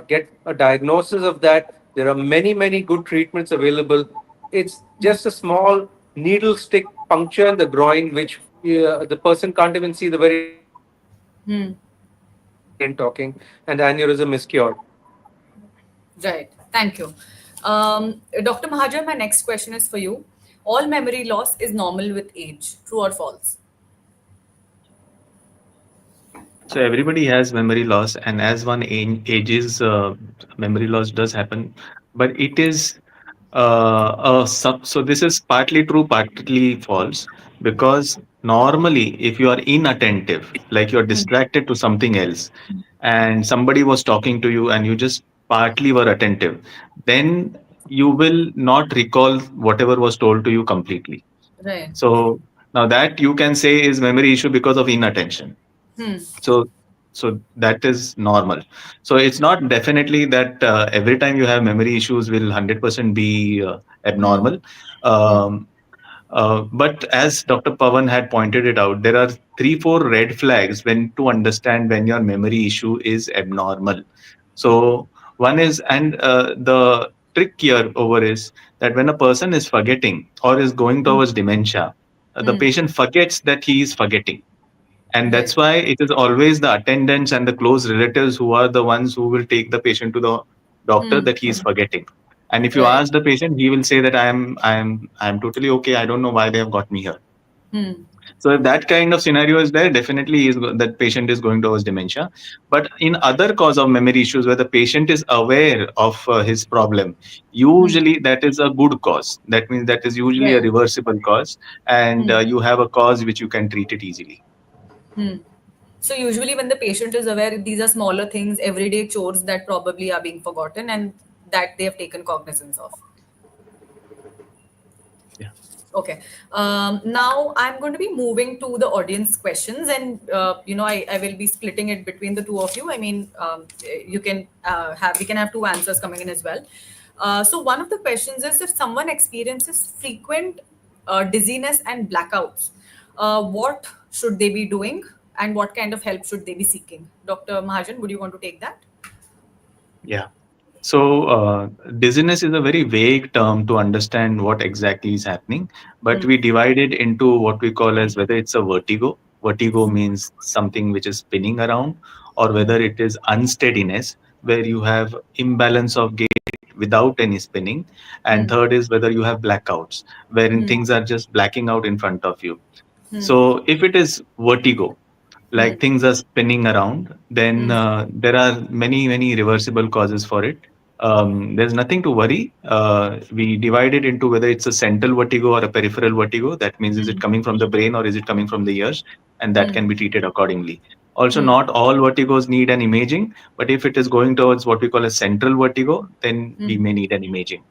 F: get a diagnosis of that. There are many good treatments available. It's just a small needle stick puncture in the groin, which the person can't even see the very needle stick is there, and talking, and the aneurysm is cured.
A: Right. Thank you. Dr. Mahajan, my next question is for you. All memory loss is normal with age. True or false?
E: So everybody has memory loss, and as one ages, memory loss does happen. But it is so this is partly true, partly false, because normally, if you are inattentive, like you're distracted to something else, and somebody was talking to you, and you just partly were attentive, then you will not recall whatever was told to you completely.
A: Right.
E: So now that you can say is memory issue because of inattention. So so that is normal. So it's not definitely that every time you have memory issues will 100% be abnormal. um, but as Dr. Pavan had pointed it out, there are 3 4 red flags when to understand when your memory issue is abnormal. So one is, and the trick here over is that when a person is forgetting or is going towards dementia, the patient forgets that he is forgetting, and
A: Right.
E: that's why it is always the attendants and the close relatives who are the ones who will take the patient to the doctor that he is forgetting. And if you
A: Right.
E: ask the patient, he will say that I am totally okay, I don't know why they have got me here. So if that kind of scenario is there, definitely that patient is going towards dementia. But in other cause of memory issues where the patient is aware of his problem, usually that is a good cause. That means that is usually a
A: Right.
E: reversible cause, and you have a cause which you can treat it easily.
A: So usually when the patient is aware, these are smaller things, everyday chores that probably are being forgotten and that they have taken cognizance of.
E: Yeah.
A: Okay. Now I'm going to be moving to the audience questions, and I will be splitting it between the two of you. I mean, you can have we can have two answers coming in as well. So one of the questions is if someone experiences frequent dizziness and blackouts, what should they be doing? and what kind of help should they be seeking? Dr. Mahajan, would you want to take that?
E: Yeah. So, dizziness is a very vague term to understand what exactly is happening, but
A: Hmm.
E: we divide it into what we call as whether it's a vertigo. Vertigo means something which is spinning around, or
A: Hmm.
E: whether it is unsteadiness, where you have imbalance of gait without any spinning. And
A: Hmm.
E: third is whether you have blackouts, wherein
A: Hmm.
E: things are just blacking out in front of you.
A: Hmm.
E: So, if it is vertigo,
A: Hmm.
E: like things are spinning around, then
A: Hmm.
E: there are many reversible causes for it. There's nothing to worry. We divide it into whether it's a central vertigo or a peripheral vertigo. That means, is it
A: Hmm.
E: coming from the brain or is it coming from the ears? And that
A: Hmm.
E: can be treated accordingly. Also,
A: Hmm.
E: not all vertigos need an imaging, but if it is going towards what we call a central vertigo, then we
A: Hmm.
E: may need an imaging.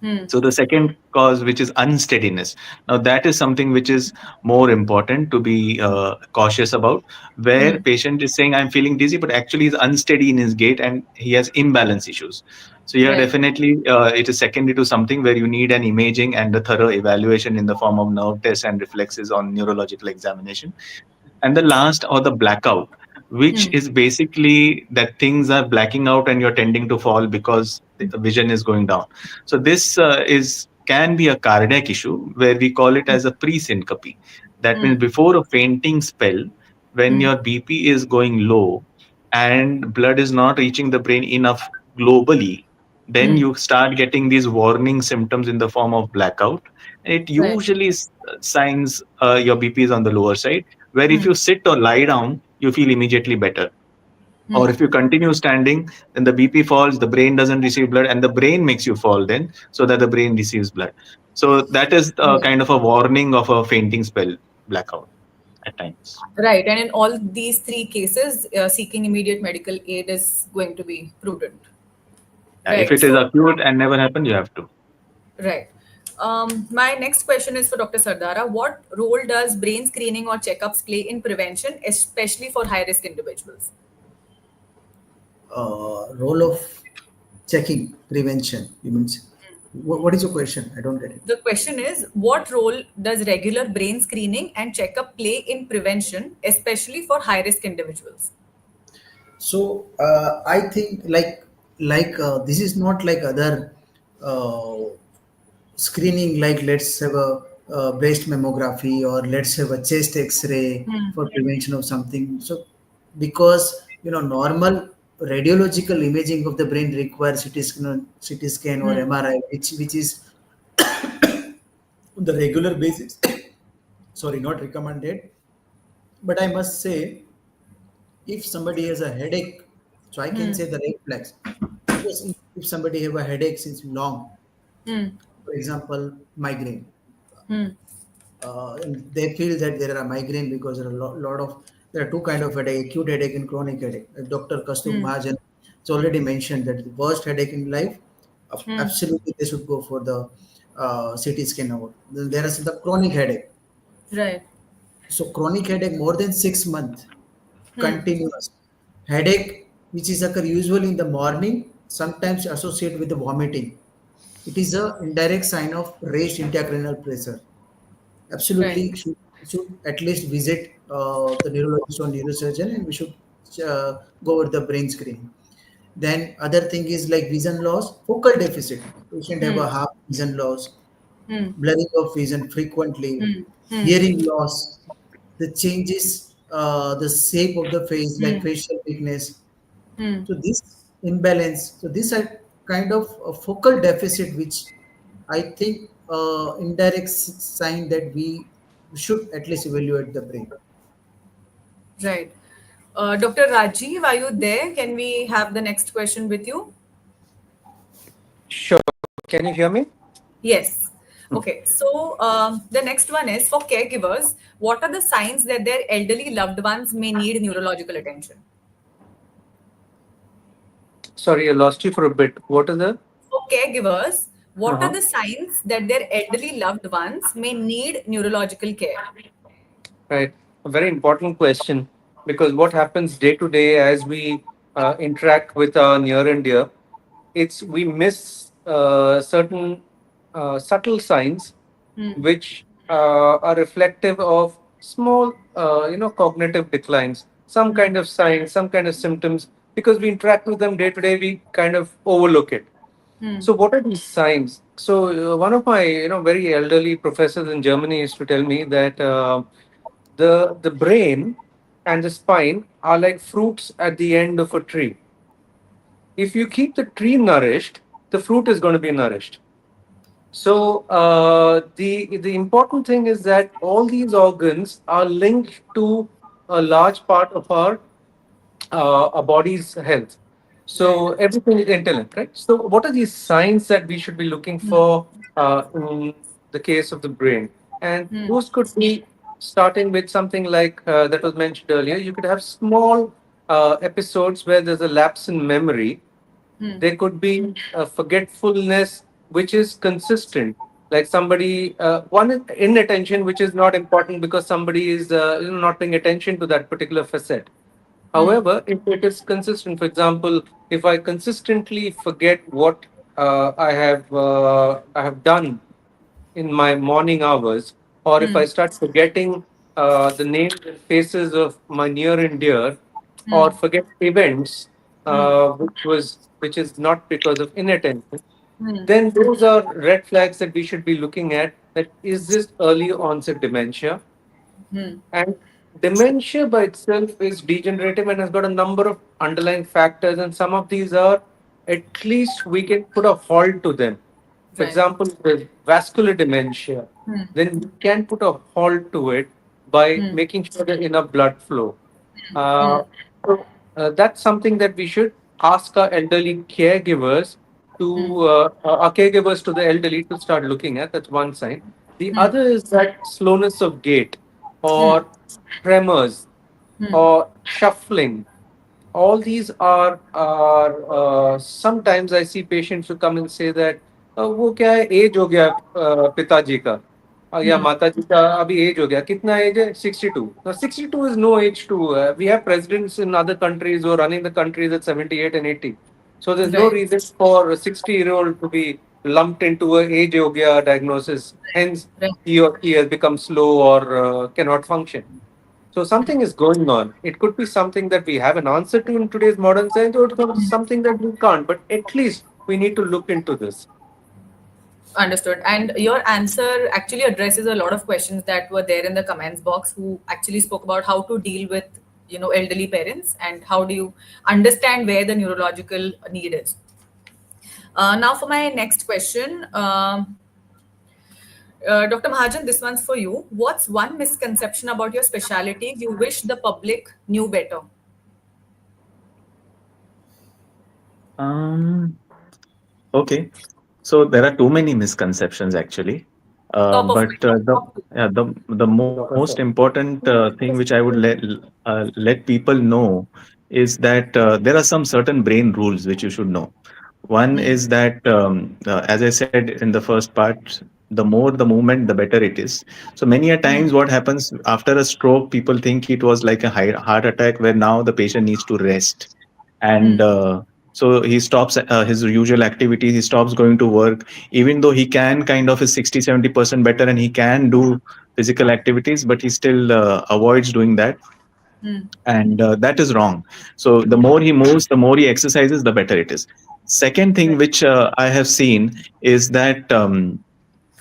A: Hmm.
E: So the second cause, which is unsteadiness, now that is something which is more important to be cautious about, where
A: Hmm.
E: patient is saying, "I'm feeling dizzy," but actually is unsteady in his gait and he has imbalance issues. So yeah,
A: Right.
E: definitely, it is secondary to something where you need an imaging and a thorough evaluation in the form of nerve tests and reflexes on neurological examination. And the last, or the blackout, which
A: Hmm.
E: is basically that things are blacking out and you're tending to fall because the vision is going down. So this is can be a cardiac issue where we call it as a pre-syncope. That
A: Hmm.
E: means before a fainting spell, when
A: Hmm.
E: your BP is going low and blood is not reaching the brain enough globally, then
A: Hmm.
E: you start getting these warning symptoms in the form of blackout. It
A: Right.
E: usually signs your BP is on the lower side, where if
A: Hmm.
E: you sit or lie down, you feel immediately better. Or
A: Hmm.
E: if you continue standing, then the BP falls, the brain doesn't receive blood, and the brain makes you fall then, so that the brain receives blood. So that is
A: Right.
E: kind of a warning of a fainting spell blackout at times.
A: Right. And in all these three cases, seeking immediate medical aid is going to be prudent.
E: If
A: Right.
E: it is
A: So,
E: acute and never happened, you have to.
A: right. My next question is for Dr. Sardara. What role does brain screening or checkups play in prevention, especially for high risk individuals?
D: Role of checking prevention. You means what is your question? I don't get it.
A: The question is, what role does regular brain screening and checkup play in prevention, especially for high risk individuals?
D: So I think this is not like other uh, screening, like let's have a breast mammography or let's have a chest X-ray
A: Hmm.
D: for prevention of something. So because normal radiological imaging of the brain requires CT scan or
A: Hmm.
D: MRI, which is on the regular basis. Sorry, not recommended. But I must say, if somebody has a headache, so I can
A: Hmm.
D: say the red flags. Suppose if somebody have a headache since long,
A: Hmm.
D: for example, migraine,
A: Hmm.
D: and they feel that there are migraine because there are lot of there are two kind of headache: acute headache and chronic headache. Dr. Kasturi
A: Hmm.
D: Mahajan has already mentioned that the worst headache in life,
A: Hmm.
D: absolutely they should go for the CT scan. Out. Then there is the chronic headache.
A: Right.
D: So chronic headache more than 6 months,
A: Hmm.
D: continuous headache, which is occur usually in the morning, sometimes associated with the vomiting. It is a indirect sign of raised intracranial pressure.
A: Right.
D: Absolutely should at least visit the neurologist or neurosurgeon, and we should go over the brain screening. Then other thing is like vision loss, focal deficit. Patient have
A: Hmm.
D: a half vision loss,
A: Hmm.
D: blurring of vision frequently,
A: Hmm. Hmm.
D: hearing loss, the changes, the shape of the face, like
A: Hmm.
D: facial weakness.
A: Hmm.
D: So this imbalance, so this are kind of a focal deficit, which I think indirect sign that we should at least evaluate the brain.
A: Right. Dr. Rajiv, are you there? Can we have the next question with you?
F: Sure. Can you hear me?
A: Yes. Okay. So the next one is for caregivers. What are the signs that their elderly loved ones may need neurological attention?
F: Sorry, I lost you for a bit. What are the?
A: For caregivers, what are
F: Uh-huh.
A: the signs that their elderly loved ones may need neurological care?
F: Right. A very important question, because what happens day to day as we interact with our near and dear, it's we miss certain subtle signs
A: Hmm.
F: which are reflective of small, cognitive declines, some
A: Hmm.
F: kind of signs, some kind of symptoms. Because we interact with them day to day, we kind of overlook it.
A: Hmm.
F: So, what are these signs? So, one of my very elderly professors in Germany used to tell me that the brain and the spine are like fruits at the end of a tree. If you keep the tree nourished, the fruit is going to be nourished. So the important thing is that all these organs are linked to a large part of our body's health.
A: Right.
F: So everything is interlinked, right? So what are these signs that we should be looking
A: Hmm.
F: for in the case of the brain? And
A: Hmm.
F: those could be starting with something like that was mentioned earlier. You could have small episodes where there's a lapse in memory.
A: Hmm.
F: There could be a forgetfulness which is consistent, like somebody one is inattention, which is not important because somebody is not paying attention to that particular facet.
A: Hmm.
F: However, if it is consistent, for example, if I consistently forget what I have done in my morning hours, or if I
A: Hmm.
F: start forgetting the names and faces of my near and dear,
A: Hmm.
F: or forget events,
A: Hmm.
F: which is not because of inattention,
A: Hmm.
F: then those are red flags that we should be looking at. That is this early onset dementia,
A: Hmm.
F: and dementia by itself is degenerative and has got a number of underlying factors, and some of these are at least we can put a halt to them. For
A: Right.
F: example, with vascular dementia,
A: Hmm.
F: then we can put a halt to it by
A: Hmm.
F: making sure there's enough blood flow.
A: Hmm.
F: Uh, so that's something that we should ask our elderly caregivers
A: Hmm.
F: our caregivers to the elderly to start looking at. That's one sign. The
A: Hmm.
F: other is that slowness of gait
A: Hmm.
F: or tremors
A: Hmm.
F: or shuffling. All these are sometimes I see patients who come and say that वो क्या है as हो गया पिताजी का या
A: Hmm.
F: माता जी का अभी एज हो गया कितना एज है 62. Now 62 is no age to we have presidents in other countries who are running the countries at 78 and 80. So there's no
A: Right.
F: reason for a 60-year-old to be lumped into a age ho gaya diagnosis. Hence
A: Right.
F: he or she has become slow or cannot function. So something is going on. It could be something that we have an answer to in today's modern science, or it could be something that we can't. But at least we need to look into this.
A: Understood. And your answer actually addresses a lot of questions that were there in the comments box, who actually spoke about how to deal with, elderly parents, and how do you understand where the neurological need is. Now for my next question, Dr. Mahajan, this one's for you. What's one misconception about your specialty you wish the public knew better?
E: Um, okay. So there are too many misconceptions actually.
A: Top of
E: But
A: mind.
E: the
A: Top two.
E: yeah, the most important thing which I would let people know is that there are some certain brain rules which you should know. One
A: Hmm.
E: is that, as I said in the first part, the more the movement, the better it is. So many a
A: Hmm.
E: times, what happens after a stroke, people think it was like a heart attack, where now the patient needs to rest, and
A: Hmm.
E: so he stops his usual activities. He stops going to work, even though he can kind of is 60-70% better, and he can do physical activities, but he still avoids doing that,
A: Hmm.
E: and that is wrong. So the more he moves, the more he exercises, the better it is. Second thing
A: Right.
E: which I have seen is that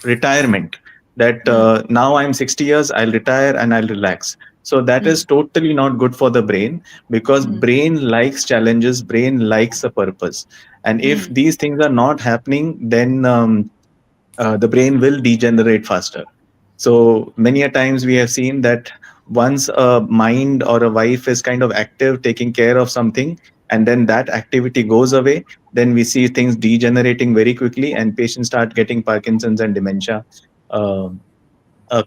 E: retirement, that
A: Hmm.
E: now I'm 60 years, I'll retire and I'll relax. So that
A: Hmm.
E: is totally not good for the brain, because
A: Hmm.
E: brain likes challenges, brain likes a purpose, and if
A: Hmm.
E: these things are not happening, then the brain will degenerate faster. So many a times we have seen that once a mind or a wife is kind of active taking care of something, and then that activity goes away, then we see things degenerating very quickly, and patients start getting Parkinson's and dementia uh,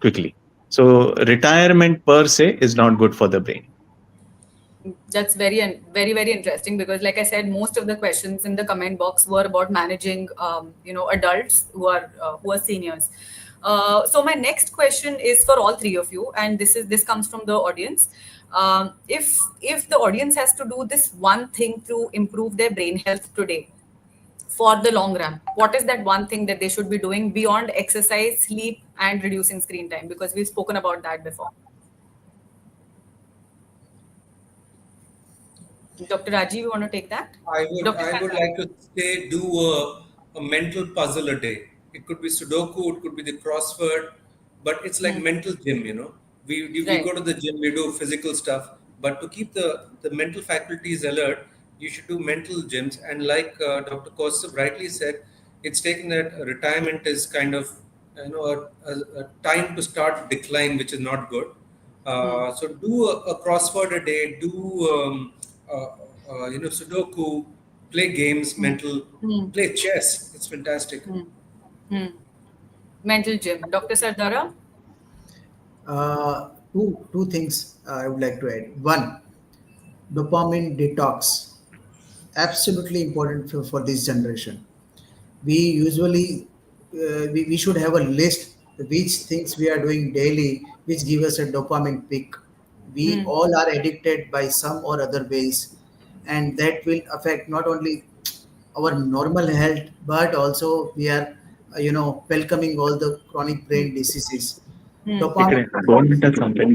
E: quickly. So retirement per se is not good for the brain.
A: That's very very interesting, because like I said, most of the questions in the comment box were about managing adults who are seniors. So my next question is for all three of you, and this comes from the audience. If the audience has to do this one thing to improve their brain health today for the long run, what is that one thing that they should be doing beyond exercise, sleep, and reducing screen time? Because we've spoken about that before. Dr. Rajiv, you want to take that? Dr.
B: I would
A: Shankar.
B: like to say do a mental puzzle a day. It could be Sudoku, it could be the crossword, but it's like
A: Hmm.
B: mental gym. We
A: Right.
B: go to the gym, we do physical stuff, but to keep the mental faculties alert, you should do mental gyms. And like Dr. Kaustav rightly said, it's taken that retirement is kind of a time to start decline, which is not good.
A: Hmm.
B: So do a crossword a day, do Sudoku, play games,
A: Hmm.
B: mental,
A: Hmm.
B: play chess. It's fantastic.
A: Hmm. Hmm. Mental gym. Dr. Sardara?
D: Two things I would like to add. One, dopamine detox, absolutely important for this generation. We usually we should have a list which things we are doing daily which give us a dopamine peak. We
A: Hmm.
D: all are addicted by some or other ways, and that will affect not only our normal health but also we are welcoming all the chronic
A: Hmm.
D: brain diseases.
A: Hmm.
D: Dopamine
E: Government has something.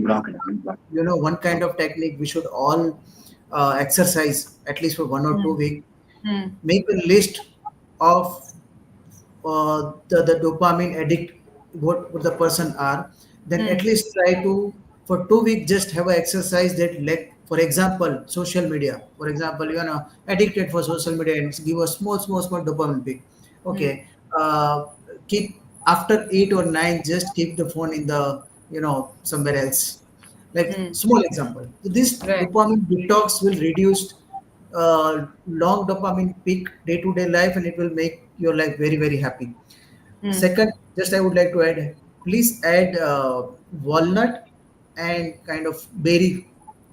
D: one kind of technique we should all exercise at least for 1 or 2 weeks.
A: Hmm.
D: Make a list of the dopamine addict what the person are, then
A: Hmm.
D: at least try to for 2 weeks just have an exercise that like for example social media, for example addicted for social media and give a small dopamine peak.
A: Hmm.
D: Okay, uh, keep after 8 or 9 just keep the phone in the somewhere else, like
A: Hmm.
D: small example. So this
A: Right.
D: dopamine detox will reduce long dopamine peak day to day life and it will make your life very very happy.
A: Hmm.
D: Second, just I would like to add, please add walnut and kind of berry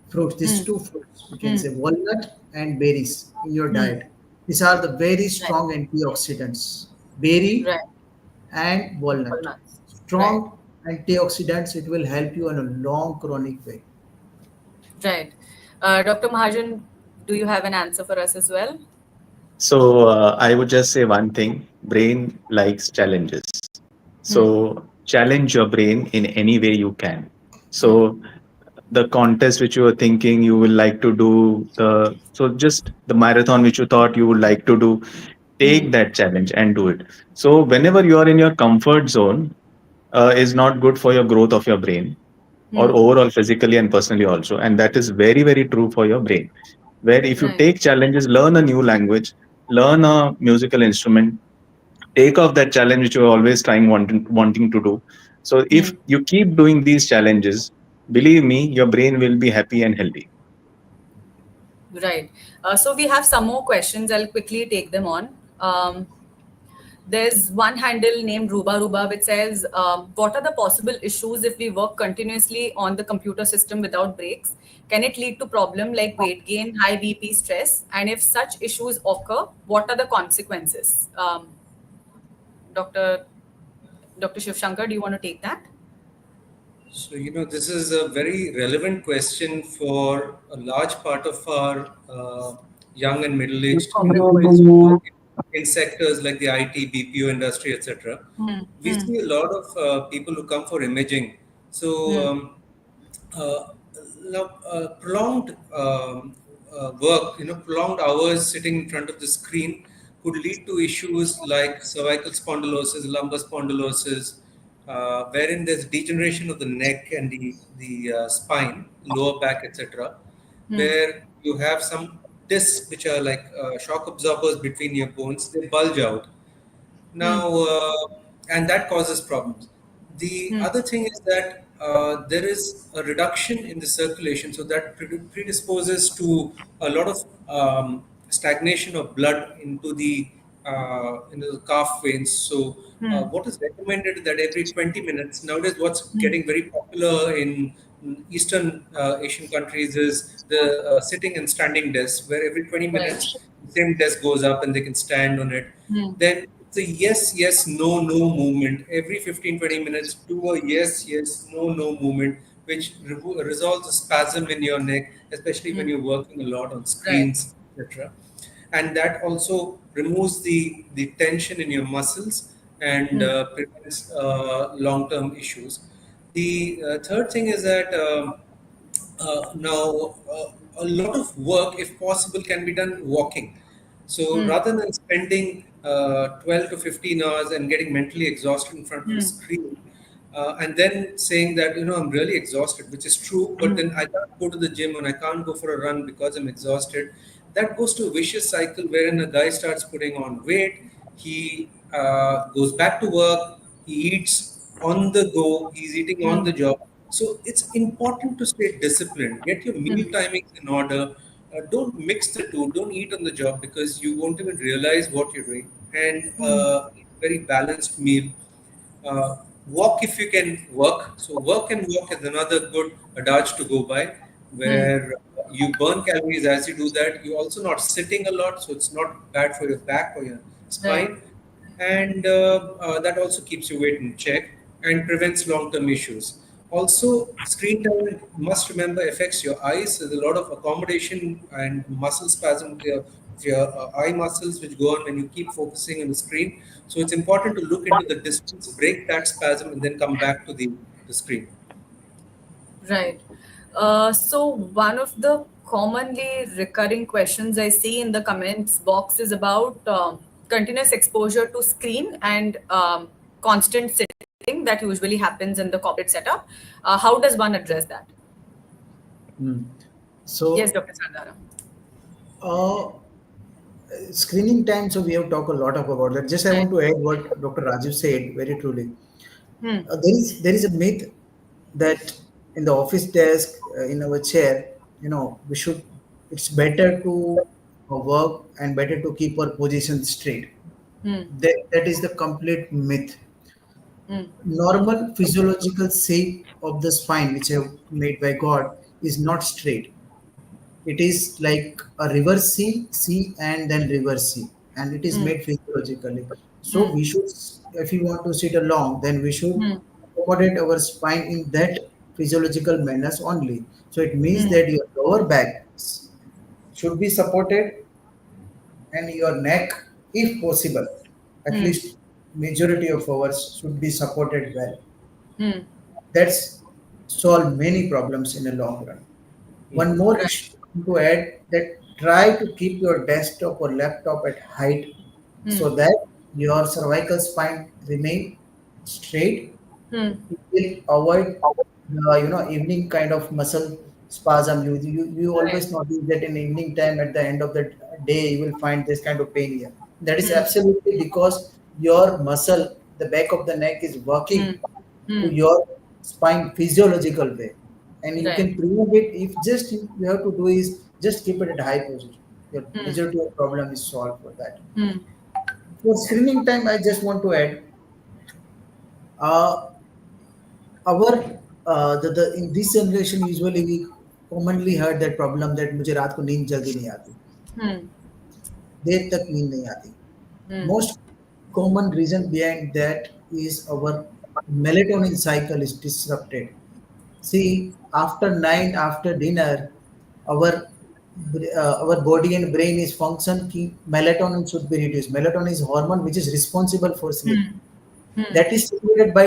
D: fruits. These
A: Hmm.
D: two fruits we can
A: Hmm.
D: say walnut and berries in your
A: Hmm.
D: diet. These are the very
A: Right.
D: strong antioxidants. Berry
A: Right.
D: and walnut,
A: Walnuts. Right.
D: strong antioxidants. It will help you in a long chronic way.
A: Right. Dr. Mahajan, do you have an answer for us as well?
E: So I would just say one thing: brain likes challenges.
A: Hmm.
E: So challenge your brain in any way you can.
A: Hmm.
E: So the contest which you were thinking you will like to do, just the marathon which you thought you would like to do,
A: Hmm.
E: take that challenge and do it. So whenever you are in your comfort zone, is not good for your growth of your brain or
A: Hmm.
E: overall physically and personally also, and that is very very true for your brain. Where if you
A: Right.
E: take challenges, learn a new language, learn a musical instrument, take off that challenge which you're always wanting to do. So if
A: Hmm.
E: you keep doing these challenges, believe me, your brain will be happy and healthy.
A: Right. So we have some more questions. I'll quickly take them on. There's one handle named Ruba Ruba which says, "What are the possible issues if we work continuously on the computer system without breaks? Can it lead to problem like weight gain, high BP, stress? And if such issues occur, what are the consequences?" Dr. Dr. Shiv Shankar, do you want to take that?
B: So, this is a very relevant question for a large part of our young and middle-aged individuals who work in sectors like the IT, BPO industry, etc.
A: Hmm.
B: We
A: Hmm.
B: see a lot of people who come for imaging. So,
A: Hmm.
B: uh, prolonged work, prolonged hours sitting in front of the screen could lead to issues like cervical spondylosis, lumbar spondylosis, wherein there's degeneration of the neck and the spine, lower back, etc.,
A: Hmm.
B: where you have some discs which are like shock absorbers between your bones. They bulge out
A: Hmm.
B: now, and that causes problems. The
A: Hmm.
B: other thing is that there is a reduction in the circulation, so that predisposes to a lot of stagnation of blood into the calf veins. So,
A: Hmm.
B: what is recommended that every 20 minutes nowadays, what's
A: Hmm.
B: getting very popular in Eastern Asian countries is the sitting and standing desk, where every 20
A: Right.
B: minutes the same desk goes up and they can stand on it.
A: Hmm.
B: Then it's a yes, yes, no, no movement. Every 15, 20 minutes, do a yes, yes, no, no movement, which resolves a spasm in your neck, especially when
A: Hmm.
B: you're working a lot on
A: Right.
B: screens, etc. And that also removes the tension in your muscles and
A: Hmm.
B: prevents long-term issues. The third thing is that now a lot of work, if possible, can be done walking. So
A: Hmm.
B: rather than spending 12 to 15 hours and getting mentally exhausted in front of a
A: Hmm.
B: screen, and then saying that, I'm really exhausted, which is true, but then I can't go to the gym and I can't go for a run because I'm exhausted. That goes to a vicious cycle wherein a guy starts putting on weight, he goes back to work, he eats on the go, he's eating on
A: Hmm.
B: the job. So it's important to stay disciplined, get your meal
A: Hmm.
B: timings in order. Don't mix the two, don't eat on the job because you won't even realize what you're doing. And eat a very balanced meal. uh, Walk if you can work. So work and walk is another good adage to go by,
A: Hmm.
B: where you burn calories as you do that. You're also not sitting a lot, so it's not bad for your back or your
A: Right.
B: spine, and that also keeps your weight in check and prevents long-term issues. Also, screen time, must remember, affects your eyes. There's a lot of accommodation and muscle spasm of your eye muscles which go on when you keep focusing on the screen. So it's important to look into the distance, break that spasm, and then come back to the screen.
A: Right. So one of the commonly recurring questions I see in the comments box is about continuous exposure to screen and constant sitting that usually happens in the corporate setup. How does one address that?
D: Hmm.
A: Yes,
D: So,
A: Dr. Sardara.
D: uh, screening time. So we have talked a lot about that. Just I
A: Right.
D: want to add what Dr. Rajiv said very truly.
A: Hmm.
D: There is a myth that in the office desk, in our chair, we should. It's better to work and better to keep our position straight.
A: Hmm.
D: That is the complete myth.
A: Hmm.
D: Normal physiological shape of the spine, which have made by God, is not straight. It is like a reverse C, and then reverse C, and it is
A: Hmm.
D: made physiologically. So
A: Hmm.
D: we should, if you want to sit along, then we should
A: Hmm.
D: accommodate our spine in that physiological manners only. So it means
A: Hmm.
D: that your lower back should be supported, and your neck, if possible, at
A: Hmm.
D: least majority of ours should be supported well.
A: Hmm.
D: That's solve many problems in a long run. One more
A: Right.
D: issue to add, that try to keep your desktop or laptop at height
A: Hmm.
D: so that your cervical spine remain straight.
A: Hmm.
D: It will avoid the evening kind of muscle spasm. You
A: Right.
D: always notice that in evening time at the end of the day you will find this kind of pain here. That is
A: Hmm.
D: absolutely because your muscle, the back of the neck, is
A: Hmm.
D: working to
A: Hmm.
D: your spine physiological way, and you
A: Right.
D: can prevent it if just you have to do is just keep it at high position. Your
A: Hmm.
D: majority of problem is solved for that.
A: Hmm.
D: For screening time, I just want to add, uh, our the in this generation usually we commonly heard that problem that मुझे रात को नींद जल्दी नहीं आती,
A: Hmm.
D: देर तक नींद नहीं आती.
A: Hmm.
D: Most common reason behind that is our melatonin cycle is disrupted. See, after 9, after dinner, our our body and brain is functioning. Melatonin should be reduced. Melatonin is hormone which is responsible for sleep.
A: Hmm. Hmm.
D: That is stimulated by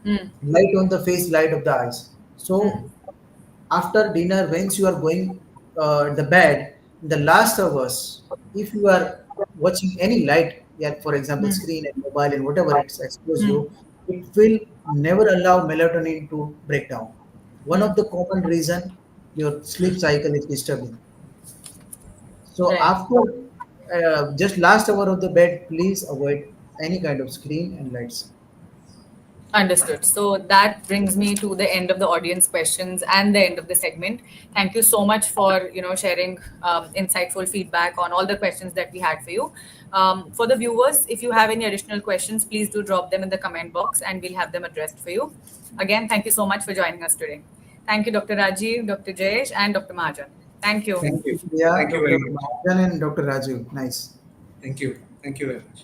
A: Hmm.
D: light on the face, light of the eyes.
A: Hmm.
D: So after dinner, once you are going the bed, in the last hours, if you are watching any light, yeah, for example,
A: Hmm.
D: screen and mobile and whatever it's expose
A: Hmm.
D: you, it will never allow melatonin to break down. One
A: Hmm.
D: of the common reason your sleep cycle is disturbing. So
A: Right.
D: after just last hour of the bed, please avoid any kind of screen and lights.
A: Understood. So that brings me to the end of the audience questions and the end of the segment. Thank you so much for sharing insightful feedback on all the questions that we had for you. For the viewers, if you have any additional questions, please do drop them in the comment box and we'll have them addressed for you. Again, thank you so much for joining us today. Thank you, Dr. Rajiv, Dr. Jayesh, and Dr. Mahajan. Thank you.
D: Thank
B: Thank
D: you,
B: you.
D: Priya,
B: Thank you
D: Dr.
B: very much.
D: Mahajan, and Dr. Raju. Nice.
B: Thank you. Thank you very much.